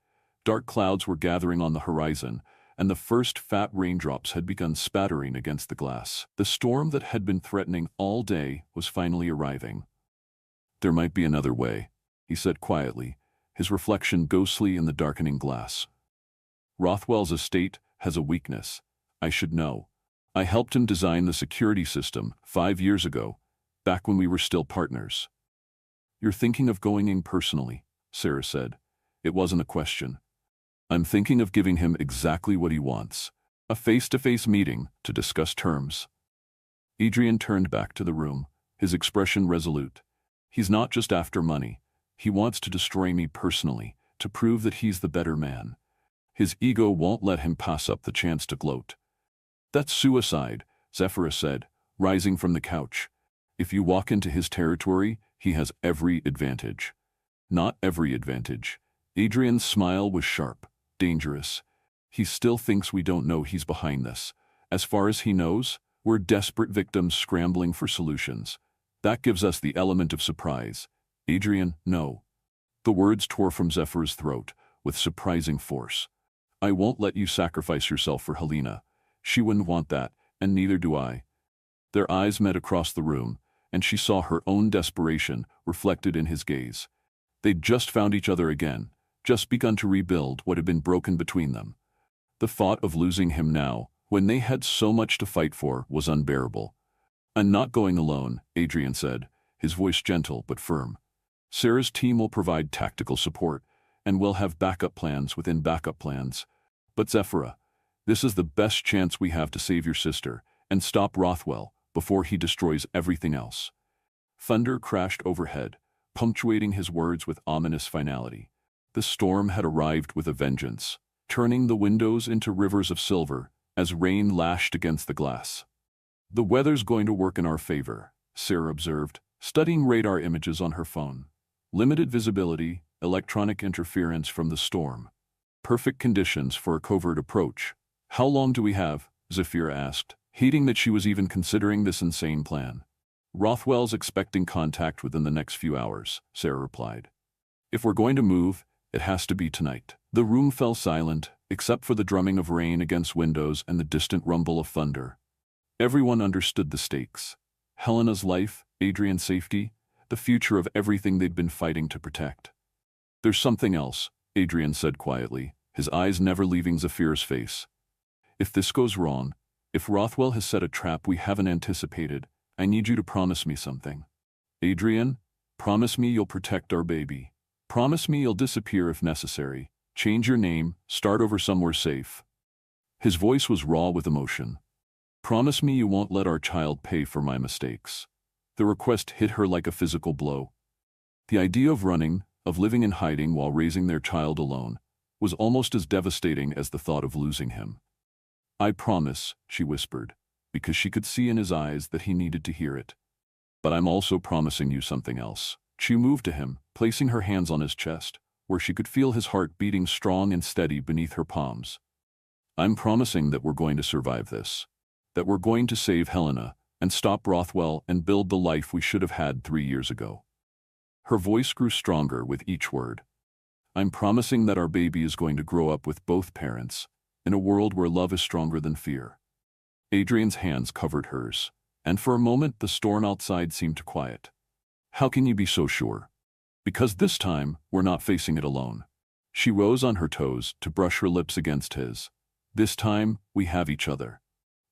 Dark clouds were gathering on the horizon, and the first fat raindrops had begun spattering against the glass. The storm that had been threatening all day was finally arriving. "There might be another way," he said quietly, his reflection ghostly in the darkening glass. "Rothwell's estate has a weakness. I should know. I helped him design the security system 5 years ago, back when we were still partners." "You're thinking of going in personally," Sarah said. It wasn't a question. "I'm thinking of giving him exactly what he wants. A face-to-face meeting to discuss terms." Adrian turned back to the room, his expression resolute. "He's not just after money. He wants to destroy me personally, to prove that he's the better man. His ego won't let him pass up the chance to gloat." "That's suicide," Zephyra said, rising from the couch. "If you walk into his territory, he has every advantage." "Not every advantage." Adrian's smile was sharp, dangerous. "He still thinks we don't know he's behind this. As far as he knows, we're desperate victims scrambling for solutions. That gives us the element of surprise." "Adrian, no." The words tore from Zephyra's throat with surprising force. "I won't let you sacrifice yourself for Helena. She wouldn't want that, and neither do I." Their eyes met across the room, and she saw her own desperation reflected in his gaze. They'd just found each other again, just begun to rebuild what had been broken between them. The thought of losing him now, when they had so much to fight for, was unbearable. "I'm not going alone," Adrian said, his voice gentle but firm. "Sarah's team will provide tactical support, and we'll have backup plans within backup plans. But Zephyra, this is the best chance we have to save your sister and stop Rothwell before he destroys everything else." Thunder crashed overhead, punctuating his words with ominous finality. The storm had arrived with a vengeance, turning the windows into rivers of silver as rain lashed against the glass. "The weather's going to work in our favor," Sarah observed, studying radar images on her phone. "Limited visibility, electronic interference from the storm. Perfect conditions for a covert approach." "How long do we have?" Zephyra asked, hating that she was even considering this insane plan. "Rothwell's expecting contact within the next few hours," Sarah replied. "If we're going to move, it has to be tonight." The room fell silent, except for the drumming of rain against windows and the distant rumble of thunder. Everyone understood the stakes. Helena's life, Adrian's safety, the future of everything they'd been fighting to protect. "There's something else," Adrian said quietly, his eyes never leaving Zephyra's face. "If this goes wrong, if Rothwell has set a trap we haven't anticipated, I need you to promise me something." "Adrian, promise me you'll protect our baby. Promise me you'll disappear if necessary. Change your name, start over somewhere safe." His voice was raw with emotion. "Promise me you won't let our child pay for my mistakes." The request hit her like a physical blow. The idea of running, of living in hiding while raising their child alone, was almost as devastating as the thought of losing him. "I promise," she whispered, because she could see in his eyes that he needed to hear it. "But I'm also promising you something else." She moved to him, placing her hands on his chest, where she could feel his heart beating strong and steady beneath her palms. "I'm promising that we're going to survive this. That we're going to save Helena and stop Rothwell and build the life we should have had 3 years ago." Her voice grew stronger with each word. "I'm promising that our baby is going to grow up with both parents, in a world where love is stronger than fear." Adrian's hands covered hers, and for a moment the storm outside seemed to quiet. "How can you be so sure?" "Because this time, we're not facing it alone." She rose on her toes to brush her lips against his. This time, we have each other.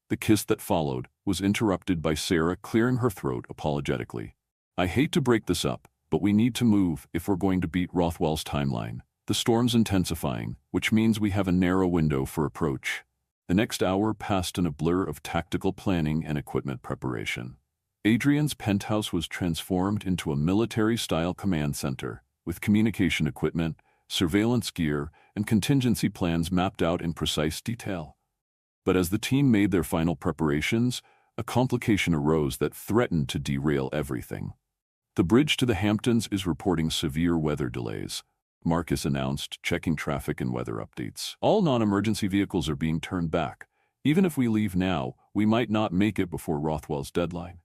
The kiss that followed was interrupted by Sarah clearing her throat apologetically. I hate to break this up, but we need to move if we're going to beat Rothwell's timeline. The storm's intensifying, which means we have a narrow window for approach. The next hour passed in a blur of tactical planning and equipment preparation. Adrian's penthouse was transformed into a military-style command center, with communication equipment, surveillance gear, and contingency plans mapped out in precise detail. But as the team made their final preparations, a complication arose that threatened to derail everything. The bridge to the Hamptons is reporting severe weather delays, Marcus announced, checking traffic and weather updates. All non-emergency vehicles are being turned back. Even if we leave now, we might not make it before Rothwell's deadline.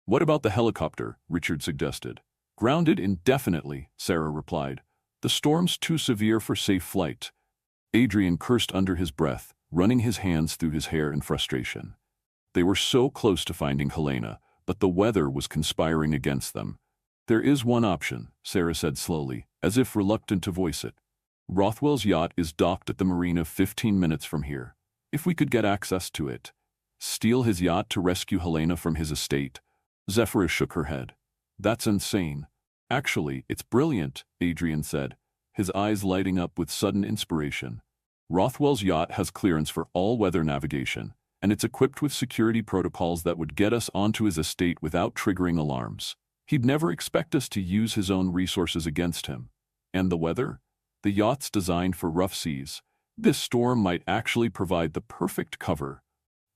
What about the helicopter? Richard suggested. Grounded indefinitely, Sarah replied. The storm's too severe for safe flight. Adrian cursed under his breath, running his hands through his hair in frustration. They were so close to finding Helena, but the weather was conspiring against them. There is one option, Sarah said slowly, as if reluctant to voice it. Rothwell's yacht is docked at the marina 15 minutes from here. If we could get access to it, steal his yacht to rescue Helena from his estate. Zephyrus shook her head. That's insane. Actually, it's brilliant, Adrian said, his eyes lighting up with sudden inspiration. Rothwell's yacht has clearance for all-weather navigation, and it's equipped with security protocols that would get us onto his estate without triggering alarms. He'd never expect us to use his own resources against him. And the weather? The yacht's designed for rough seas. This storm might actually provide the perfect cover.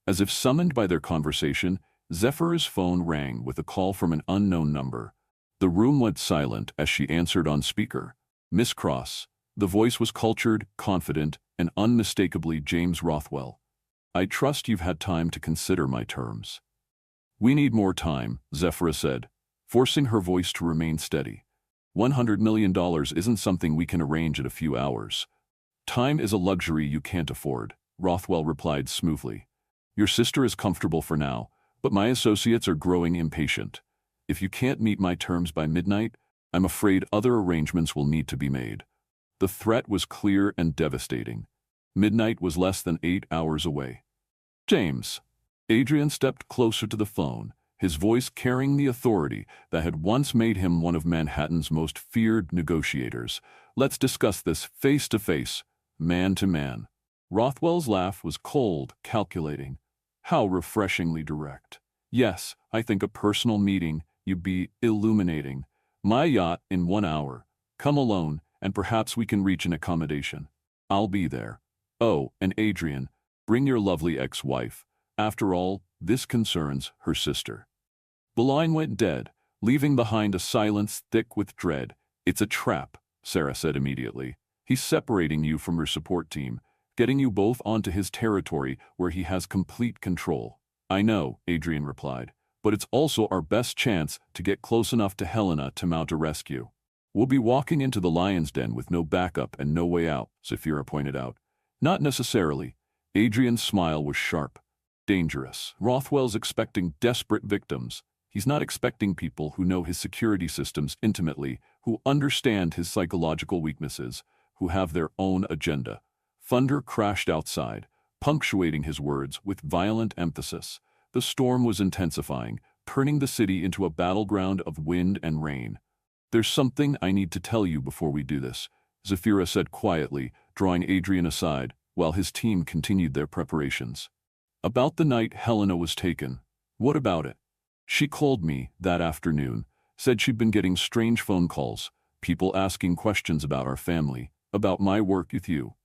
As if summoned by their conversation, Zephyr's phone rang with a call from an unknown number. The room went silent as she answered on speaker. Miss Cross. The voice was cultured, confident, and unmistakably James Rothwell. I trust you've had time to consider my terms. We need more time, Zephyrus said, forcing her voice to remain steady. $100 million isn't something we can arrange in a few hours. Time is a luxury you can't afford, Rothwell replied smoothly. Your sister is comfortable for now, but my associates are growing impatient. If you can't meet my terms by midnight, I'm afraid other arrangements will need to be made. The threat was clear and devastating. Midnight was less than 8 hours away. James. Adrian stepped closer to the phone, his voice carrying the authority that had once made him one of Manhattan's most feared negotiators. Let's discuss this face to face, man to man. Rothwell's laugh was cold, calculating. How refreshingly direct. Yes, I think a personal meeting, you'd be illuminating. My yacht in 1 hour. Come alone, and perhaps we can reach an accommodation. I'll be there. Oh, and Adrian, bring your lovely ex-wife. After all, this concerns her sister. The line went dead, leaving behind a silence thick with dread. It's a trap, Sarah said immediately. He's separating you from your support team, getting you both onto his territory where he has complete control. I know, Adrian replied, but it's also our best chance to get close enough to Helena to mount a rescue. We'll be walking into the lion's den with no backup and no way out, Zephyrus pointed out. Not necessarily. Adrian's smile was sharp. Dangerous. Rothwell's expecting desperate victims. He's not expecting people who know his security systems intimately, who understand his psychological weaknesses, who have their own agenda. Thunder crashed outside, punctuating his words with violent emphasis. The storm was intensifying, turning the city into a battleground of wind and rain. There's something I need to tell you before we do this, Zephyrus said quietly, drawing Adrian aside, while his team continued their preparations. About the night Helena was taken. What about it? She called me that afternoon, said she'd been getting strange phone calls, people asking questions about our family, about my work with you.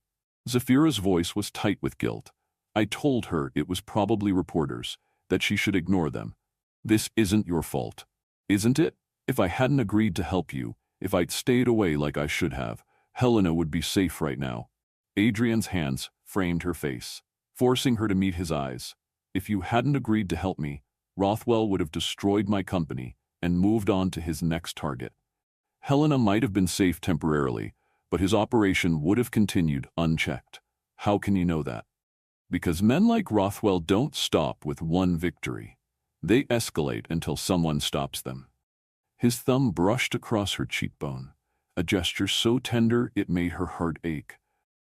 Zephyrus' voice was tight with guilt. I told her it was probably reporters, that she should ignore them. This isn't your fault. Isn't it? If I hadn't agreed to help you, if I'd stayed away like I should have, Helena would be safe right now. Adrian's hands framed her face, forcing her to meet his eyes. If you hadn't agreed to help me, Rothwell would have destroyed my company and moved on to his next target. Helena might have been safe temporarily, but his operation would have continued unchecked. How can you know that? Because men like Rothwell don't stop with one victory. They escalate until someone stops them. His thumb brushed across her cheekbone. a gesture so tender it made her heart ache.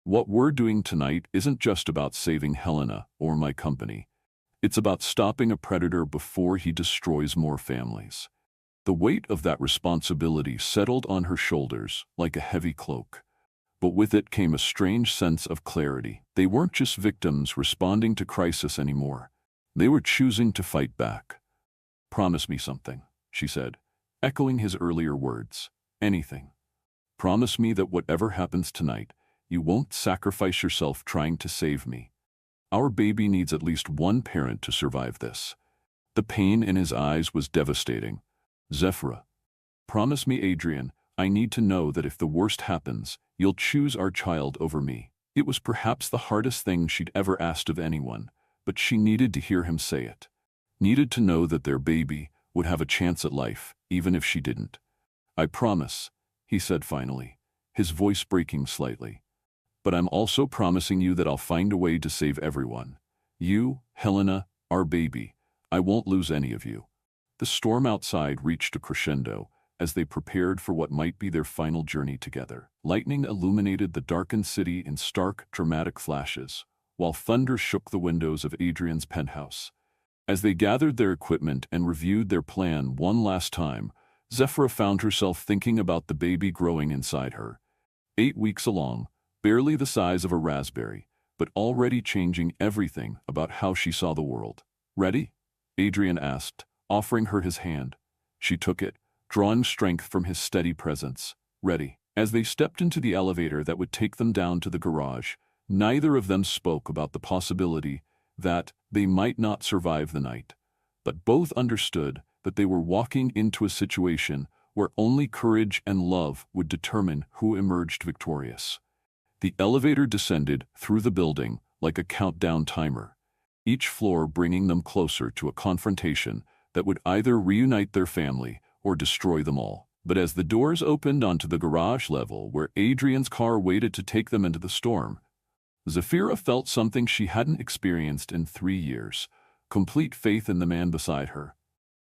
"What we're doing tonight isn't just about saving Helena or my company. It's about stopping a predator before he destroys more families." The weight of that responsibility settled on her shoulders like a heavy cloak. But with it came a strange sense of clarity. They weren't just victims responding to crisis anymore. They were choosing to fight back. "Promise me something," she said, echoing his earlier words. "Anything. Promise me that whatever happens tonight, you won't sacrifice yourself trying to save me. Our baby needs at least one parent to survive this." The pain in his eyes was devastating. "Zephyra, promise me, Adrian, I need to know that if the worst happens, you'll choose our child over me." It was perhaps the hardest thing she'd ever asked of anyone, but she needed to hear him say it. Needed to know that their baby would have a chance at life, even if she didn't. "I promise," he said finally, his voice breaking slightly. "But I'm also promising you that I'll find a way to save everyone. You, Helena, our baby. I won't lose any of you." The storm outside reached a crescendo as they prepared for what might be their final journey together. Lightning illuminated the darkened city in stark, dramatic flashes, while thunder shook the windows of Adrian's penthouse. As they gathered their equipment and reviewed their plan one last time, Zephyra found herself thinking about the baby growing inside her. 8 weeks along, barely the size of a raspberry, but already changing everything about how she saw the world. "Ready?" Adrian asked, offering her his hand. She took it, drawing strength from his steady presence. "Ready." As they stepped into the elevator that would take them down to the garage, neither of them spoke about the possibility that they might not survive the night. But both understood that they were walking into a situation where only courage and love would determine who emerged victorious. The elevator descended through the building like a countdown timer, each floor bringing them closer to a confrontation that would either reunite their family or destroy them all. But as the doors opened onto the garage level where Adrian's car waited to take them into the storm, Zephyra felt something she hadn't experienced in 3 years: complete faith in the man beside her.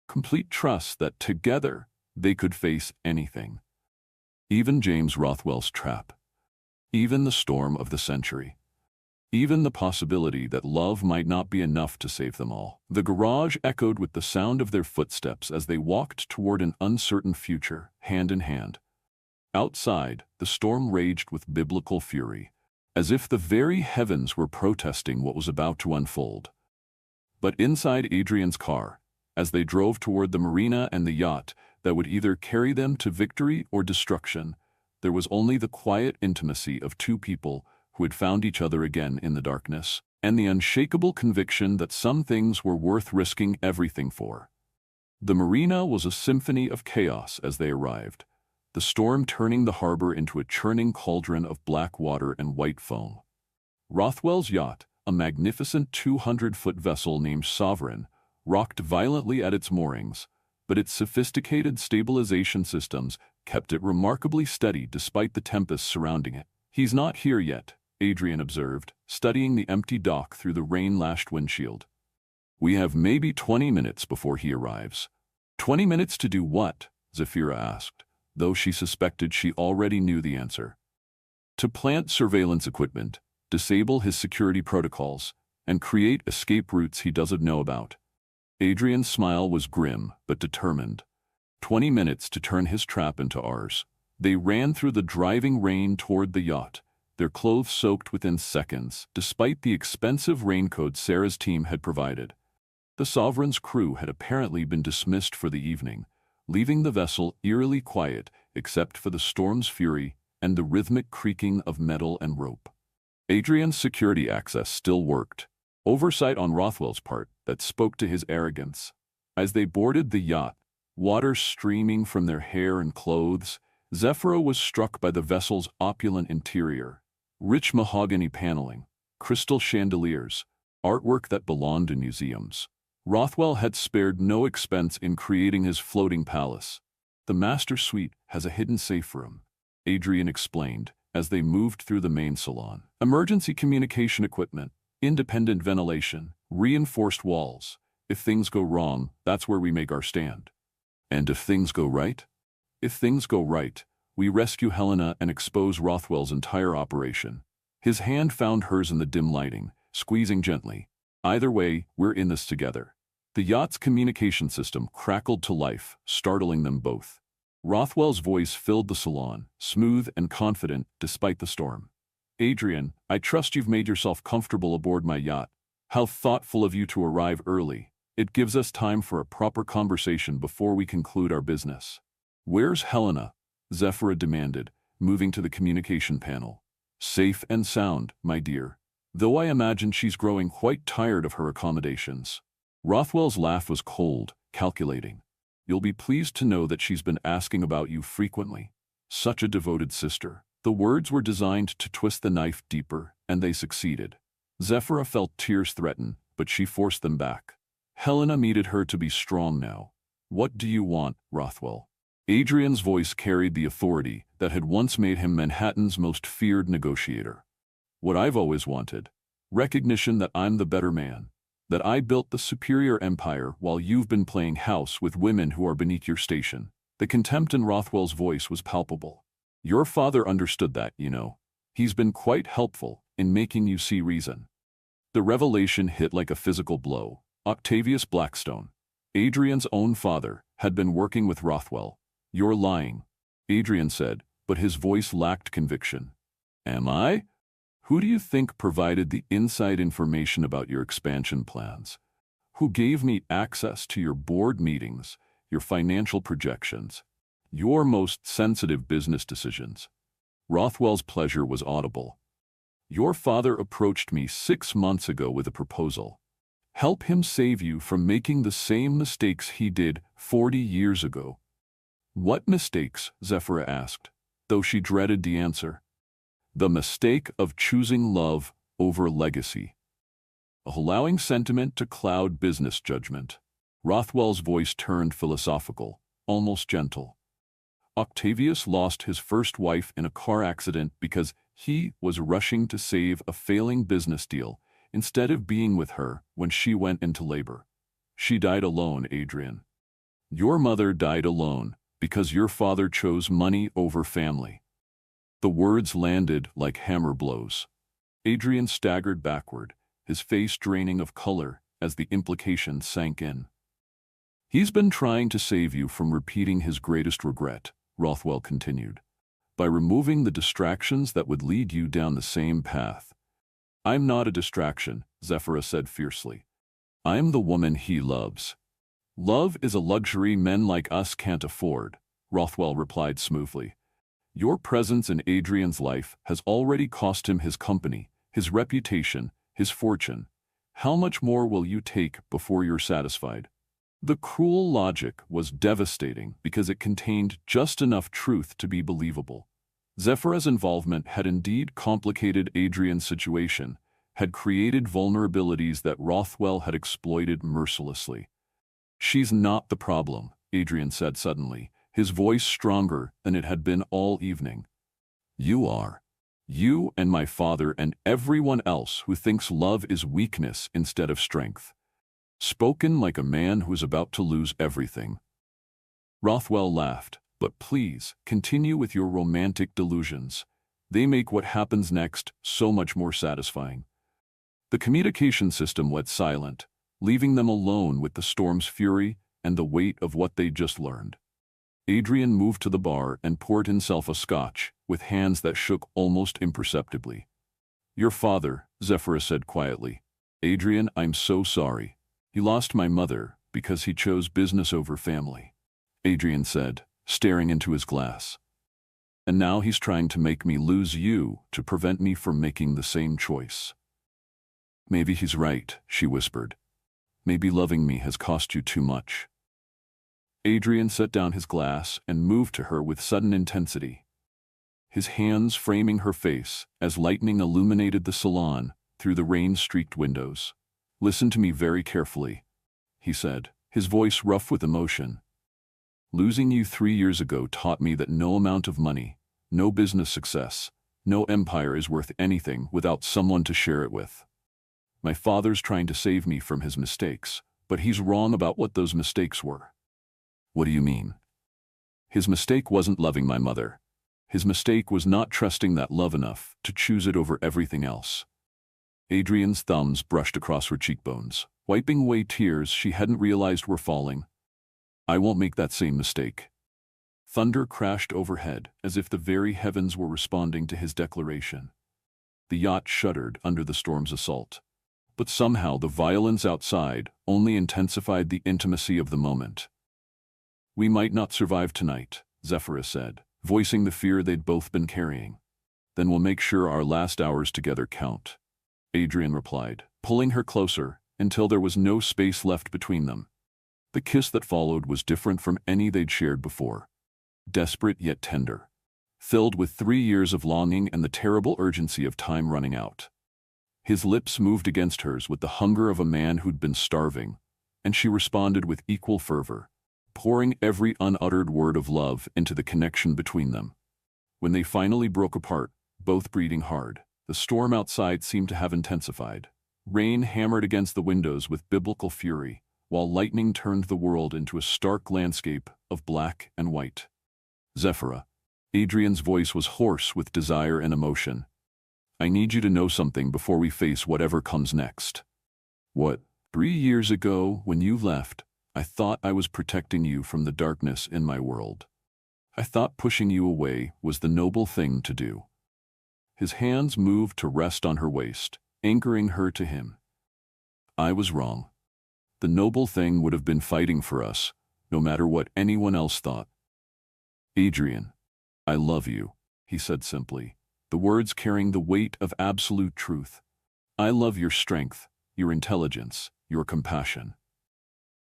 Complete trust that together they could face anything. Even James Rothwell's trap. Even the storm of the century. Even the possibility that love might not be enough to save them all. The garage echoed with the sound of their footsteps as they walked toward an uncertain future, hand in hand. Outside, the storm raged with biblical fury, as if the very heavens were protesting what was about to unfold. But inside Adrian's car, as they drove toward the marina and the yacht that would either carry them to victory or destruction, there was only the quiet intimacy of two people who had found each other again in the darkness, and the unshakable conviction that some things were worth risking everything for. The marina was a symphony of chaos as they arrived, the storm turning the harbor into a churning cauldron of black water and white foam. Rothwell's yacht, a magnificent 200-foot vessel named Sovereign, rocked violently at its moorings, but its sophisticated stabilization systems kept it remarkably steady despite the tempests surrounding it. "He's not here yet," Adrian observed, studying the empty dock through the rain-lashed windshield. "We have maybe 20 minutes before he arrives." 20 minutes to do what? Zephyra asked, though she suspected she already knew the answer. "To plant surveillance equipment, disable his security protocols, and create escape routes he doesn't know about." Adrian's smile was grim but determined. 20 minutes to turn his trap into ours. They ran through the driving rain toward the yacht, their clothes soaked within seconds, despite the expensive raincoat Sarah's team had provided. The Sovereign's crew had apparently been dismissed for the evening, leaving the vessel eerily quiet except for the storm's fury and the rhythmic creaking of metal and rope. Adrian's security access still worked, oversight on Rothwell's part that spoke to his arrogance. As they boarded the yacht, water streaming from their hair and clothes, Zephyra was struck by the vessel's opulent interior. Rich mahogany paneling, crystal chandeliers, artwork that belonged in museums. Rothwell had spared no expense in creating his floating palace. "The master suite has a hidden safe room," Adrian explained as they moved through the main salon. "Emergency communication equipment, independent ventilation, reinforced walls. If things go wrong, that's where we make our stand." "And if things go right?" "If things go right, We rescue Helena and expose Rothwell's entire operation. His hand found hers in the dim lighting, squeezing gently. Either way, we're in this together. The yacht's communication system crackled to life, startling them both. Rothwell's voice filled the salon, smooth and confident despite the storm. Adrian, I trust you've made yourself comfortable aboard my yacht. How thoughtful of you to arrive early. It gives us time for a proper conversation before we conclude our business. Where's Helena? Zephyra demanded, moving to the communication panel. Safe and sound, my dear. Though I imagine she's growing quite tired of her accommodations. Rothwell's laugh was cold, calculating. You'll be pleased to know that she's been asking about you frequently. Such a devoted sister. The words were designed to twist the knife deeper, and they succeeded. Zephyra felt tears threaten, but she forced them back. Helena needed her to be strong now. What do you want, Rothwell? Adrian's voice carried the authority that had once made him Manhattan's most feared negotiator. What I've always wanted. Recognition that I'm the better man. That I built the superior empire while you've been playing house with women who are beneath your station. The contempt in Rothwell's voice was palpable. Your father understood that, you know. He's been quite helpful in making you see reason. The revelation hit like a physical blow. Octavius Blackstone, Adrian's own father, had been working with Rothwell. You're lying, Adrian said, but his voice lacked conviction. Am I? Who do you think provided the inside information about your expansion plans? Who gave me access to your board meetings, your financial projections, your most sensitive business decisions? Rothwell's pleasure was audible. Your father approached me 6 months ago with a proposal. Help him save you from making the same mistakes he did 40 years ago. What mistakes? Zephyra asked, though she dreaded the answer. The mistake of choosing love over legacy. Allowing sentiment to cloud business judgment. Rothwell's voice turned philosophical, almost gentle. Octavius lost his first wife in a car accident because he was rushing to save a failing business deal instead of being with her when she went into labor. She died alone, Adrian. Your mother died alone because your father chose money over family. The words landed like hammer blows. Adrian staggered backward, his face draining of color as the implication sank in. He's been trying to save you from repeating his greatest regret, Rothwell continued, by removing the distractions that would lead you down the same path. I'm not a distraction, Zephyra said fiercely. I'm the woman he loves. Love is a luxury men like us can't afford, Rothwell replied smoothly. Your presence in Adrian's life has already cost him his company, his reputation, his fortune. How much more will you take before you're satisfied? The cruel logic was devastating because it contained just enough truth to be believable. Zephyra's involvement had indeed complicated Adrian's situation, had created vulnerabilities that Rothwell had exploited mercilessly. She's not the problem, Adrian said suddenly, his voice stronger than it had been all evening. You are. You and my father and everyone else who thinks love is weakness instead of strength. Spoken like a man who is about to lose everything. Rothwell laughed. But please, continue with your romantic delusions. They make what happens next so much more satisfying. The communication system went silent, leaving them alone with the storm's fury and the weight of what they'd just learned. Adrian moved to the bar and poured himself a scotch, with hands that shook almost imperceptibly. Your father, Zephyra said quietly. Adrian, I'm so sorry. He lost my mother because he chose business over family. Adrian said, staring into his glass. And now he's trying to make me lose you to prevent me from making the same choice. Maybe he's right, she whispered. Maybe loving me has cost you too much. Adrian set down his glass and moved to her with sudden intensity. His hands framing her face as lightning illuminated the salon through the rain-streaked windows. Listen to me very carefully, he said, his voice rough with emotion. Losing you 3 years ago taught me that no amount of money, no business success, no empire is worth anything without someone to share it with. My father's trying to save me from his mistakes, but he's wrong about what those mistakes were. What do you mean? His mistake wasn't loving my mother. His mistake was not trusting that love enough to choose it over everything else. Adrian's thumbs brushed across her cheekbones, wiping away tears she hadn't realized were falling. I won't make that same mistake. Thunder crashed overhead as if the very heavens were responding to his declaration. The yacht shuddered under the storm's assault. But somehow the violence outside only intensified the intimacy of the moment. We might not survive tonight, Zephyrus said, voicing the fear they'd both been carrying. Then we'll make sure our last hours together count, Adrian replied, pulling her closer until there was no space left between them. The kiss that followed was different from any they'd shared before. Desperate yet tender. Filled with 3 years of longing and the terrible urgency of time running out. His lips moved against hers with the hunger of a man who'd been starving, and she responded with equal fervor, pouring every unuttered word of love into the connection between them. When they finally broke apart, both breathing hard, the storm outside seemed to have intensified. Rain hammered against the windows with biblical fury, while lightning turned the world into a stark landscape of black and white. Zephyrus. Adrian's voice was hoarse with desire and emotion. I need you to know something before we face whatever comes next. What? 3 years ago, when you left, I thought I was protecting you from the darkness in my world. I thought pushing you away was the noble thing to do. His hands moved to rest on her waist, anchoring her to him. I was wrong. The noble thing would have been fighting for us, no matter what anyone else thought. Adrian, I love you, he said simply, the words carrying the weight of absolute truth. I love your strength, your intelligence, your compassion.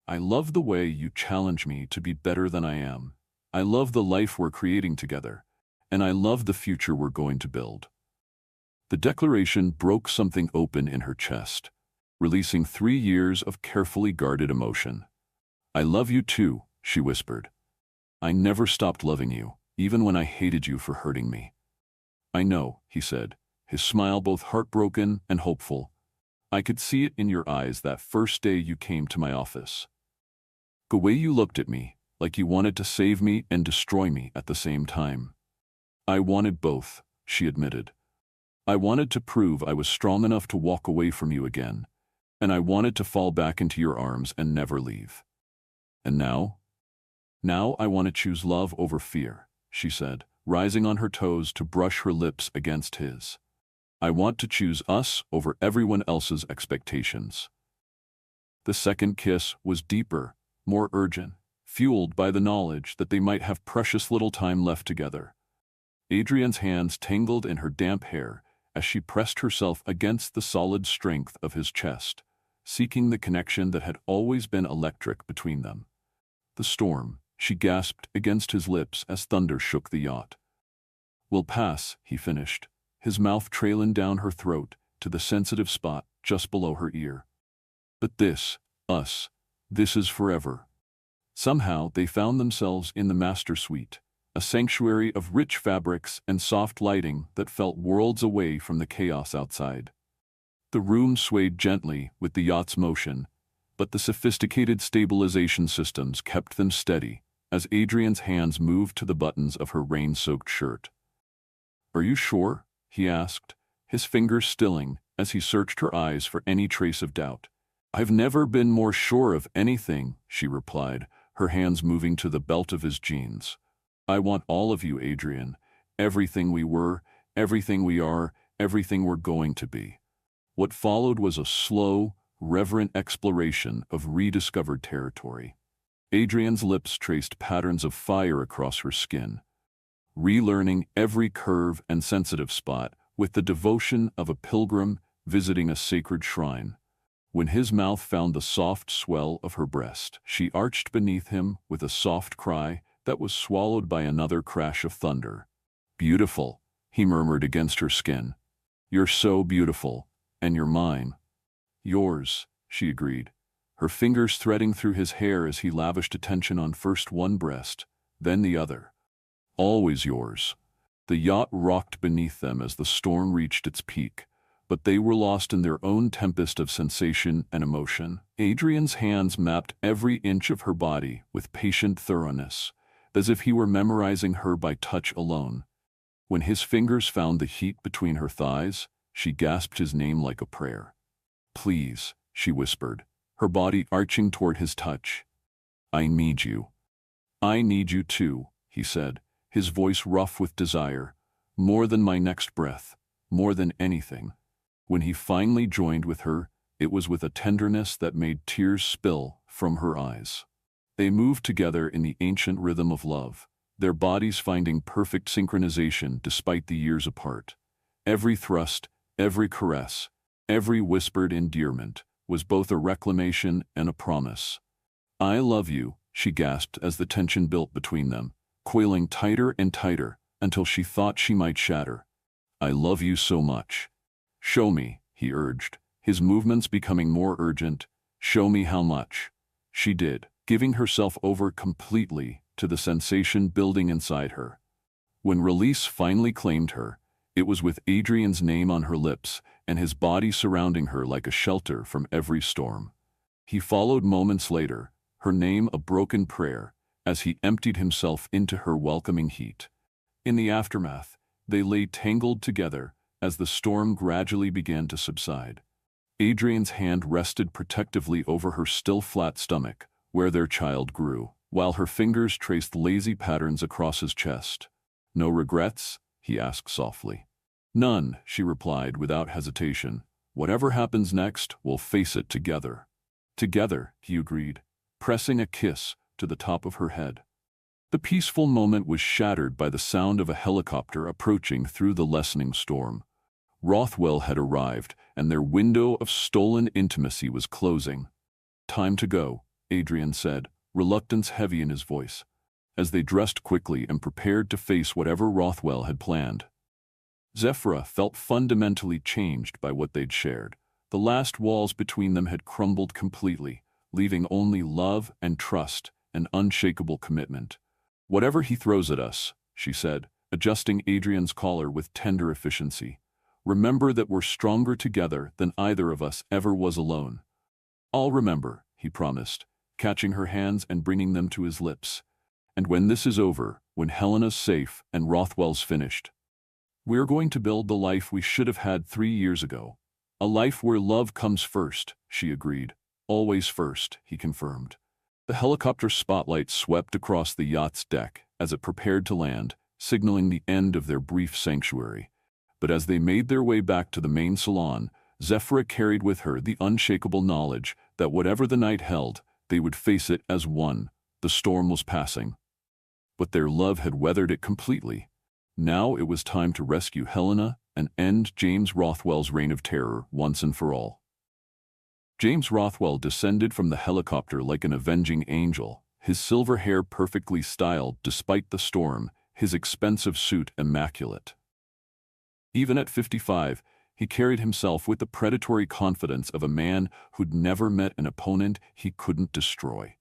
I love the way you challenge me to be better than I am. I love the life we're creating together, and I love the future we're going to build. The declaration broke something open in her chest, releasing 3 years of carefully guarded emotion. I love you too, she whispered. I never stopped loving you, even when I hated you for hurting me. I know, he said, his smile both heartbroken and hopeful. I could see it in your eyes that first day you came to my office. The way you looked at me, like you wanted to save me and destroy me at the same time. I wanted both, she admitted. I wanted to prove I was strong enough to walk away from you again, and I wanted to fall back into your arms and never leave. And now? Now I want to choose love over fear, she said, rising on her toes to brush her lips against his. I want to choose us over everyone else's expectations. The second kiss was deeper, more urgent, fueled by the knowledge that they might have precious little time left together. Adrian's hands tangled in her damp hair as she pressed herself against the solid strength of his chest, seeking the connection that had always been electric between them. The storm, she gasped against his lips as thunder shook the yacht. Will pass, he finished, his mouth trailing down her throat to the sensitive spot just below her ear. But this, us, this is forever. Somehow they found themselves in the master suite, a sanctuary of rich fabrics and soft lighting that felt worlds away from the chaos outside. The room swayed gently with the yacht's motion, but the sophisticated stabilization systems kept them steady as Adrian's hands moved to the buttons of her rain-soaked shirt. Are you sure? He asked, his fingers stilling as he searched her eyes for any trace of doubt. I've never been more sure of anything, she replied, her hands moving to the belt of his jeans. I want all of you, Adrian, everything we were, everything we are, everything we're going to be. What followed was a slow, reverent exploration of rediscovered territory. Adrian's lips traced patterns of fire across her skin, relearning every curve and sensitive spot with the devotion of a pilgrim visiting a sacred shrine. When his mouth found the soft swell of her breast, she arched beneath him with a soft cry that was swallowed by another crash of thunder. Beautiful, he murmured against her skin. You're so beautiful, and you're mine. Yours, she agreed, her fingers threading through his hair as he lavished attention on first one breast, then the other. Always yours. The yacht rocked beneath them as the storm reached its peak, but they were lost in their own tempest of sensation and emotion. Adrian's hands mapped every inch of her body with patient thoroughness, as if he were memorizing her by touch alone. When his fingers found the heat between her thighs, she gasped his name like a prayer. "Please," she whispered, her body arching toward his touch. "I need you." "I need you too," he said, his voice rough with desire. "More than my next breath, more than anything." When he finally joined with her, it was with a tenderness that made tears spill from her eyes. They moved together in the ancient rhythm of love, their bodies finding perfect synchronization despite the years apart. Every thrust, every caress, every whispered endearment was both a reclamation and a promise. "I love you," she gasped as the tension built between them, coiling tighter and tighter until she thought she might shatter. "I love you so much." "Show me," he urged, his movements becoming more urgent. "Show me how much." She did, giving herself over completely to the sensation building inside her. When release finally claimed her, it was with Adrian's name on her lips and his body surrounding her like a shelter from every storm. He followed moments later, her name a broken prayer, as he emptied himself into her welcoming heat. In the aftermath, they lay tangled together as the storm gradually began to subside. Adrian's hand rested protectively over her still flat stomach, where their child grew, while her fingers traced lazy patterns across his chest. "No regrets?" he asked softly. "None," she replied without hesitation. "Whatever happens next, we'll face it together." "Together," he agreed, pressing a kiss to the top of her head. The peaceful moment was shattered by the sound of a helicopter approaching through the lessening storm. Rothwell had arrived, and their window of stolen intimacy was closing. "Time to go," Adrian said, reluctance heavy in his voice, as they dressed quickly and prepared to face whatever Rothwell had planned. Zephyra felt fundamentally changed by what they'd shared. The last walls between them had crumbled completely, leaving only love and trust and unshakable commitment. "Whatever he throws at us," she said, adjusting Adrian's collar with tender efficiency, "remember that we're stronger together than either of us ever was alone." "I'll remember," he promised, catching her hands and bringing them to his lips. "And when this is over, when Helena's safe and Rothwell's finished, we're going to build the life we should have had 3 years ago. A life where love comes first," she agreed. "Always first," he confirmed. The helicopter spotlight swept across the yacht's deck as it prepared to land, signaling the end of their brief sanctuary. But as they made their way back to the main salon, Zephyra carried with her the unshakable knowledge that whatever the night held, they would face it as one. The storm was passing, but their love had weathered it completely. Now it was time to rescue Helena and end James Rothwell's reign of terror once and for all. James Rothwell descended from the helicopter like an avenging angel, his silver hair perfectly styled despite the storm, his expensive suit immaculate. Even at 55, he carried himself with the predatory confidence of a man who'd never met an opponent he couldn't destroy.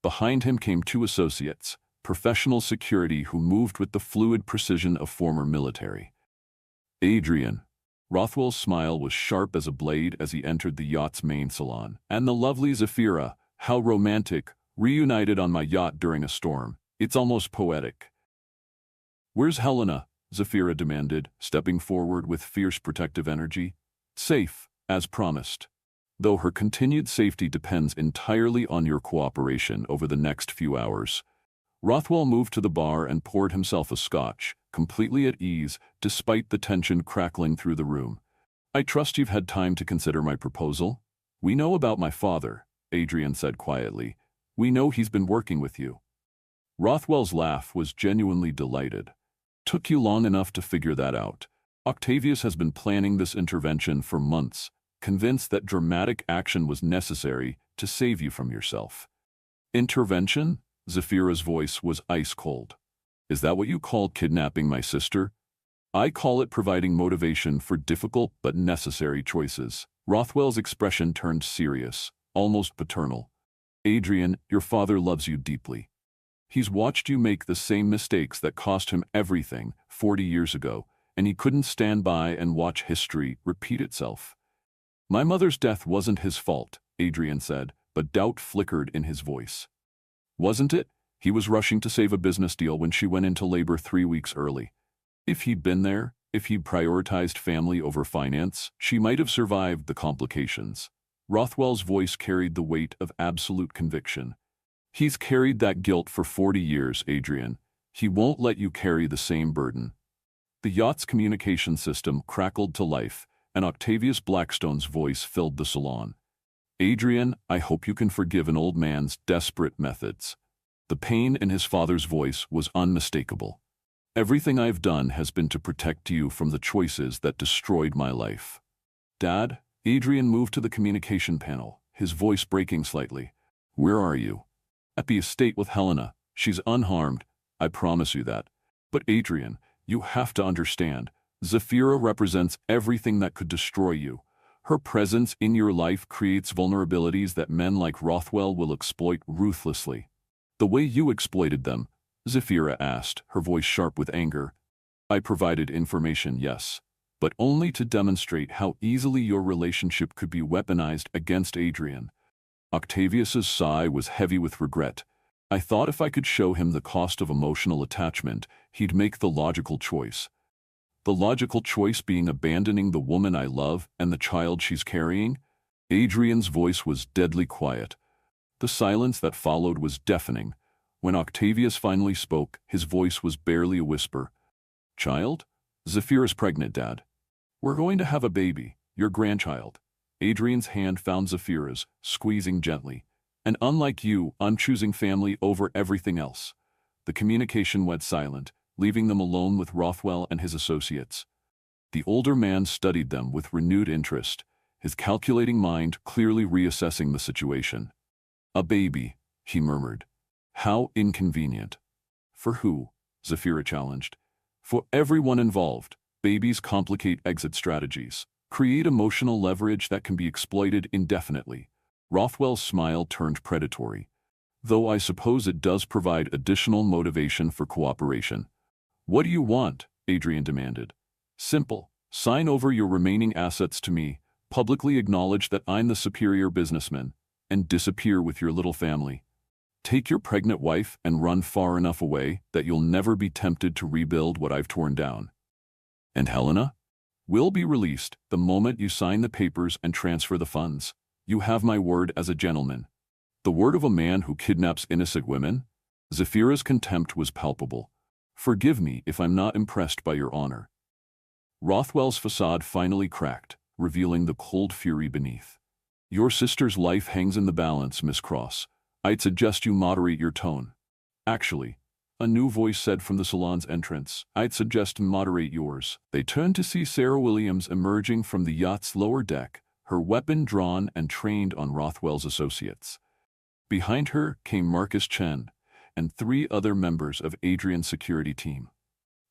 Behind him came 2 associates, professional security who moved with the fluid precision of former military. "Adrian." Rothwell's smile was sharp as a blade as he entered the yacht's main salon. "And the lovely Zephyra, how romantic, reunited on my yacht during a storm. It's almost poetic." "Where's Helena?" Zephyra demanded, stepping forward with fierce protective energy. "Safe, as promised. Though her continued safety depends entirely on your cooperation over the next few hours." Rothwell moved to the bar and poured himself a scotch, completely at ease despite the tension crackling through the room. "I trust you've had time to consider my proposal?" "We know about my father," Adrian said quietly. "We know he's been working with you." Rothwell's laugh was genuinely delighted. "Took you long enough to figure that out. Octavius has been planning this intervention for months, convinced that dramatic action was necessary to save you from yourself." "Intervention?" Zephyra's voice was ice cold. "Is that what you call kidnapping my sister?" "I call it providing motivation for difficult but necessary choices." Rothwell's expression turned serious, almost paternal. "Adrian, your father loves you deeply. He's watched you make the same mistakes that cost him everything 40 years ago, and he couldn't stand by and watch history repeat itself." "My mother's death wasn't his fault," Adrian said, but doubt flickered in his voice. "Wasn't it? He was rushing to save a business deal when she went into labor 3 weeks early. If he'd been there, if he'd prioritized family over finance, she might have survived the complications. Rothwell's voice carried the weight of absolute conviction. He's carried that guilt for 40 years, Adrian. He won't let you carry the same burden. The yacht's communication system crackled to life, and Octavius Blackstone's voice filled the salon. Adrian, I hope you can forgive an old man's desperate methods. The pain in his father's voice was unmistakable. Everything I've done has been to protect you from the choices that destroyed my life. Dad? Adrian moved to the communication panel, his voice breaking slightly. Where are you? At the estate with Helena. She's unharmed, I promise you that. But Adrian, you have to understand, Zafira represents everything that could destroy you. Her presence in your life creates vulnerabilities that men like Rothwell will exploit ruthlessly. The way you exploited them, Zafira asked, her voice sharp with anger. I provided information, yes, but only to demonstrate how easily your relationship could be weaponized against Adrian. Octavius's sigh was heavy with regret. I thought if I could show him the cost of emotional attachment, he'd make the logical choice. The logical choice being abandoning the woman I love and the child she's carrying? Adrian's voice was deadly quiet. The silence that followed was deafening. When Octavius finally spoke, his voice was barely a whisper. Child? Zafira's pregnant, Dad. We're going to have a baby, your grandchild. Adrian's hand found Zafira's, squeezing gently. And unlike you, I'm choosing family over everything else. The communication went silent, leaving them alone with Rothwell and his associates. The older man studied them with renewed interest, his calculating mind clearly reassessing the situation. A baby, he murmured. How inconvenient. For who? Zafira challenged. For everyone involved. Babies complicate exit strategies, create emotional leverage that can be exploited indefinitely. Rothwell's smile turned predatory. Though I suppose it does provide additional motivation for cooperation. What do you want? Adrian demanded. Simple. Sign over your remaining assets to me, publicly acknowledge that I'm the superior businessman, and disappear with your little family. Take your pregnant wife and run far enough away that you'll never be tempted to rebuild what I've torn down. And Helena? Will be released the moment you sign the papers and transfer the funds. You have my word as a gentleman. The word of a man who kidnaps innocent women? Zafira's contempt was palpable. Forgive me if I'm not impressed by your honor. Rothwell's facade finally cracked, revealing the cold fury beneath. Your sister's life hangs in the balance, Miss Cross. I'd suggest you moderate your tone. Actually, a new voice said from the salon's entrance, I'd suggest moderate yours. They turned to see Sarah Williams emerging from the yacht's lower deck, her weapon drawn and trained on Rothwell's associates. Behind her came Marcus Chen and 3 other members of Adrian's security team.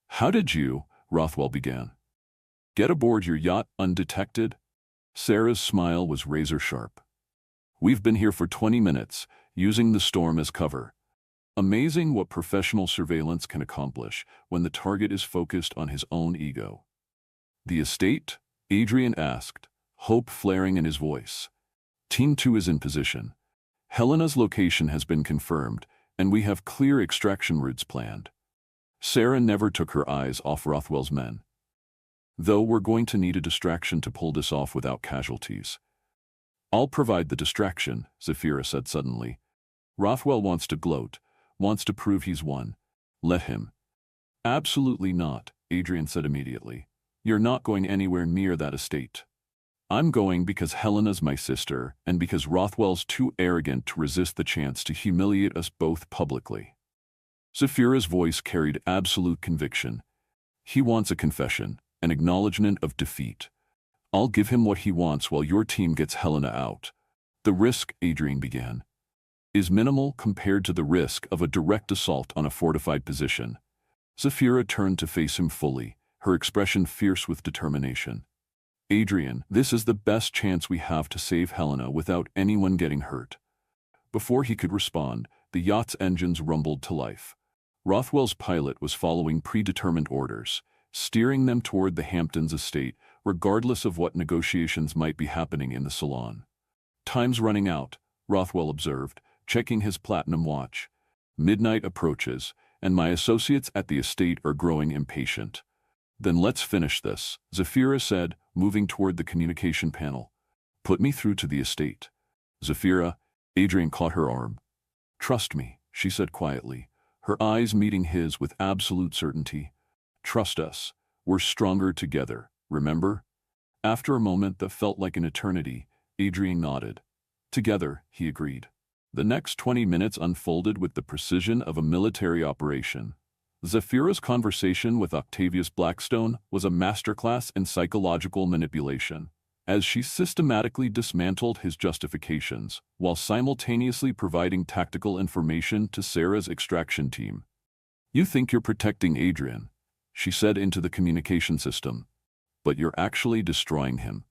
How did you, Rothwell began, get aboard your yacht undetected? Sarah's smile was razor-sharp. We've been here for 20 minutes, using the storm as cover. Amazing what professional surveillance can accomplish when the target is focused on his own ego. The estate? Adrian asked, hope flaring in his voice. Team 2 is in position. Helena's location has been confirmed, and we have clear extraction routes planned. Sarah never took her eyes off Rothwell's men. Though we're going to need a distraction to pull this off without casualties. I'll provide the distraction, Zafira said suddenly. Rothwell wants to gloat, wants to prove he's won. Let him. Absolutely not, Adrian said immediately. You're not going anywhere near that estate. I'm going because Helena's my sister and because Rothwell's too arrogant to resist the chance to humiliate us both publicly. Zafira's voice carried absolute conviction. He wants a confession, an acknowledgement of defeat. I'll give him what he wants while your team gets Helena out. The risk, Adrian began, is minimal compared to the risk of a direct assault on a fortified position. Zafira turned to face him fully, her expression fierce with determination. Adrian, this is the best chance we have to save Helena without anyone getting hurt. Before he could respond, the yacht's engines rumbled to life. Rothwell's pilot was following predetermined orders, steering them toward the Hamptons estate, regardless of what negotiations might be happening in the salon. Time's running out, Rothwell observed, checking his platinum watch. Midnight approaches, and my associates at the estate are growing impatient. Then let's finish this, Zafira said, moving toward the communication panel. Put me through to the estate. Zafira, Adrian caught her arm. Trust me, she said quietly, her eyes meeting his with absolute certainty. Trust us. We're stronger together, remember? After a moment that felt like an eternity, Adrian nodded. Together, he agreed. The next 20 minutes unfolded with the precision of a military operation. Zafira's conversation with Octavius Blackstone was a masterclass in psychological manipulation, as she systematically dismantled his justifications while simultaneously providing tactical information to Sarah's extraction team. You think you're protecting Adrian, she said into the communication system, but you're actually destroying him.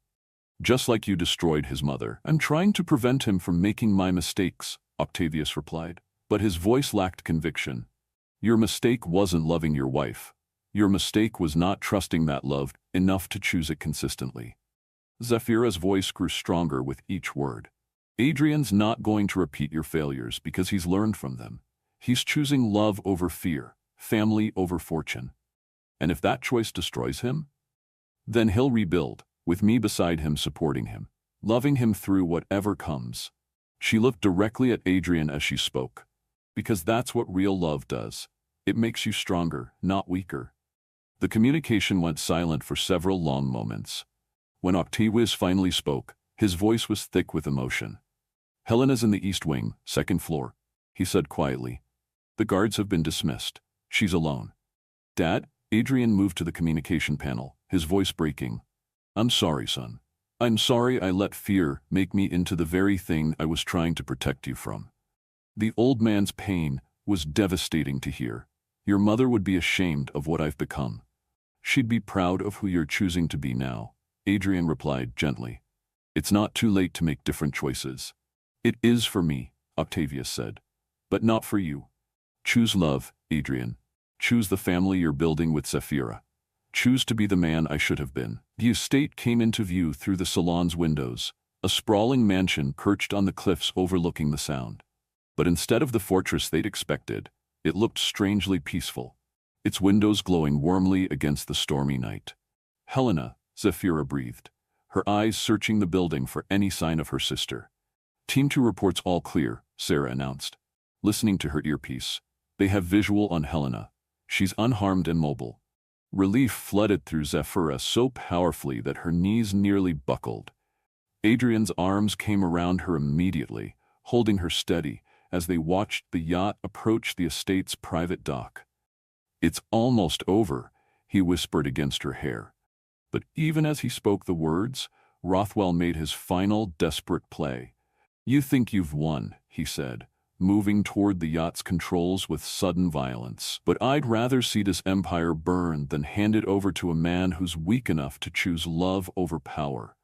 Just like you destroyed his mother. I'm trying to prevent him from making my mistakes, Octavius replied, but his voice lacked conviction. Your mistake wasn't loving your wife. Your mistake was not trusting that love enough to choose it consistently. Zafira's voice grew stronger with each word. Adrian's not going to repeat your failures because he's learned from them. He's choosing love over fear, family over fortune. And if that choice destroys him, then he'll rebuild, with me beside him supporting him, loving him through whatever comes. She looked directly at Adrian as she spoke. Because that's what real love does. It makes you stronger, not weaker. The communication went silent for several long moments. When Octavius finally spoke, his voice was thick with emotion. Helena's in the East Wing, 2nd floor, he said quietly. The guards have been dismissed. She's alone. Dad? Adrian moved to the communication panel, his voice breaking. I'm sorry, son. I'm sorry I let fear make me into the very thing I was trying to protect you from. The old man's pain was devastating to hear. Your mother would be ashamed of what I've become. She'd be proud of who you're choosing to be now, Adrian replied gently. It's not too late to make different choices. It is for me, Octavius said, but not for you. Choose love, Adrian. Choose the family you're building with Zafira. Choose to be the man I should have been. The estate came into view through the salon's windows, a sprawling mansion perched on the cliffs overlooking the Sound. But instead of the fortress they'd expected, it looked strangely peaceful, its windows glowing warmly against the stormy night. Helena, Zafira breathed, her eyes searching the building for any sign of her sister. Team 2 reports all clear, Sarah announced. Listening to her earpiece, they have visual on Helena. She's unharmed and mobile. Relief flooded through Zafira so powerfully that her knees nearly buckled. Adrian's arms came around her immediately, holding her steady, as they watched the yacht approach the estate's private dock. It's almost over, he whispered against her hair. But even as he spoke the words, Rothwell made his final desperate play. You think you've won, he said, moving toward the yacht's controls with sudden violence. But I'd rather see this empire burn than hand it over to a man who's weak enough to choose love over power.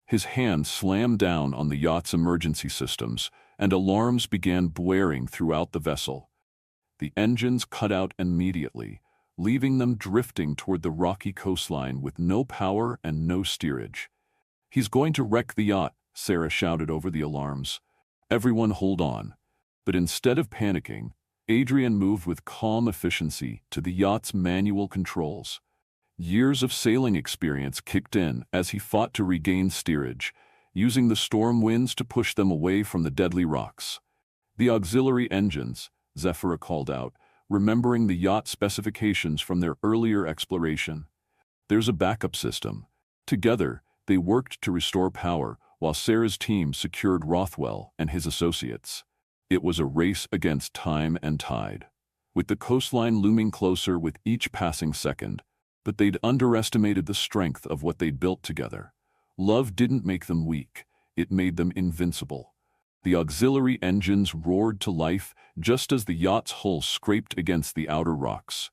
His hand slammed down on the yacht's emergency systems, and alarms began blaring throughout the vessel. The engines cut out immediately, leaving them drifting toward the rocky coastline with no power and no steerage. He's going to wreck the yacht, Sarah shouted over the alarms. Everyone hold on. But instead of panicking, Adrian moved with calm efficiency to the yacht's manual controls. Years of sailing experience kicked in as he fought to regain steerage, using the storm winds to push them away from the deadly rocks. The auxiliary engines, Zafira called out, remembering the yacht specifications from their earlier exploration. There's a backup system. Together, they worked to restore power, while Sarah's team secured Rothwell and his associates. It was a race against time and tide, with the coastline looming closer with each passing second, but they'd underestimated the strength of what they'd built together. Love didn't make them weak, it made them invincible. The auxiliary engines roared to life just as the yacht's hull scraped against the outer rocks.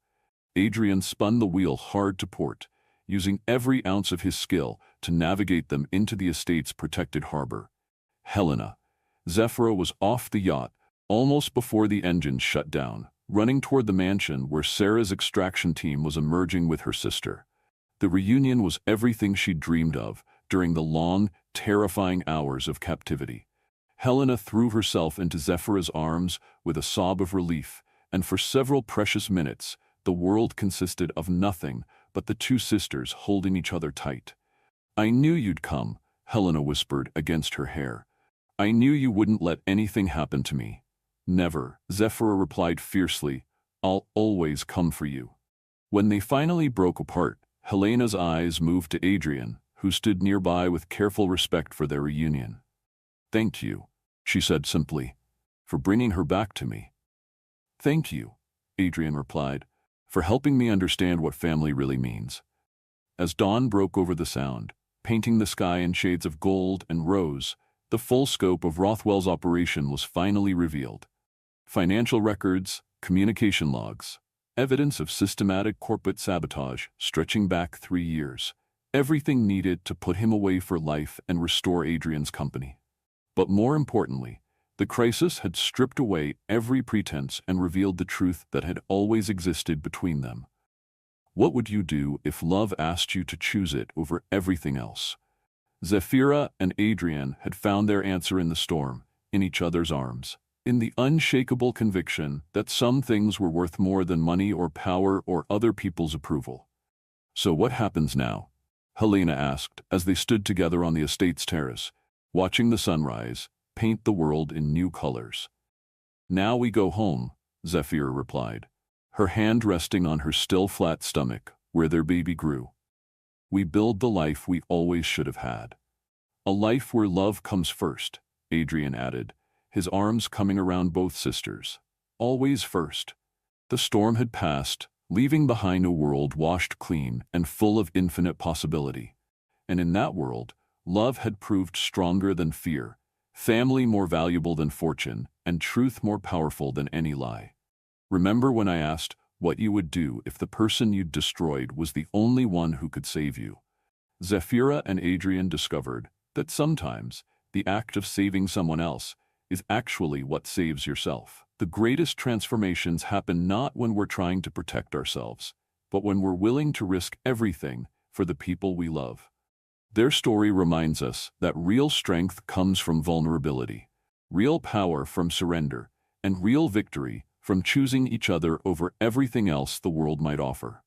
Adrian spun the wheel hard to port, using every ounce of his skill to navigate them into the estate's protected harbor. Helena. Zafira was off the yacht almost before the engines shut down, running toward the mansion where Sarah's extraction team was emerging with her sister. The reunion was everything she'd dreamed of during the long, terrifying hours of captivity. Helena threw herself into Zafira's arms with a sob of relief, and for several precious minutes, the world consisted of nothing but the two sisters holding each other tight. "I knew you'd come," Helena whispered against her hair. "I knew you wouldn't let anything happen to me." "Never," Zephyra replied fiercely. "I'll always come for you." When they finally broke apart, Helena's eyes moved to Adrian, who stood nearby with careful respect for their reunion. "Thank you," she said simply, "for bringing her back to me." "Thank you," Adrian replied, "for helping me understand what family really means." As dawn broke over the Sound, painting the sky in shades of gold and rose, the full scope of Rothwell's operation was finally revealed. Financial records, communication logs, evidence of systematic corporate sabotage stretching back 3 years. Everything needed to put him away for life and restore Adrian's company. But more importantly, the crisis had stripped away every pretense and revealed the truth that had always existed between them. What would you do if love asked you to choose it over everything else? Zephyra and Adrian had found their answer in the storm, in each other's arms, in the unshakable conviction that some things were worth more than money or power or other people's approval. "So what happens now?" Helena asked as they stood together on the estate's terrace, watching the sunrise paint the world in new colors. "Now we go home," Zephyra replied, her hand resting on her still flat stomach where their baby grew. "We build the life we always should have had. A life where love comes first," Adrian added, his arms coming around both sisters. "Always first." The storm had passed, leaving behind a world washed clean and full of infinite possibility. And in that world, love had proved stronger than fear, family more valuable than fortune, and truth more powerful than any lie. "Remember when I asked what you would do if the person you'd destroyed was the only one who could save you?" Zephyra and Adrian discovered that sometimes the act of saving someone else is actually what saves yourself. The greatest transformations happen not when we're trying to protect ourselves, but when we're willing to risk everything for the people we love. Their story reminds us that real strength comes from vulnerability, real power from surrender, and real victory from choosing each other over everything else the world might offer.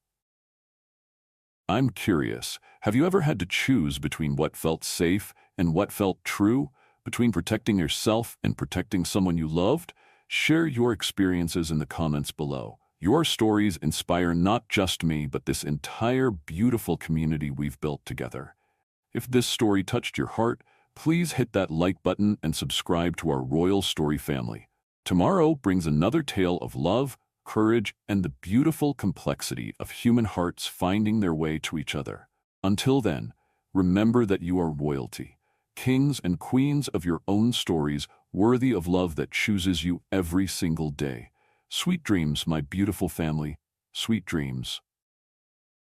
I'm curious, have you ever had to choose between what felt safe and what felt true? Between protecting yourself and protecting someone you loved? Share your experiences in the comments below. Your stories inspire not just me, but this entire beautiful community we've built together. If this story touched your heart, please hit that like button and subscribe to our Royal Story family. Tomorrow brings another tale of love, courage, and the beautiful complexity of human hearts finding their way to each other. Until then, remember that you are royalty, kings and queens of your own stories, worthy of love that chooses you every single day. Sweet dreams, my beautiful family. Sweet dreams.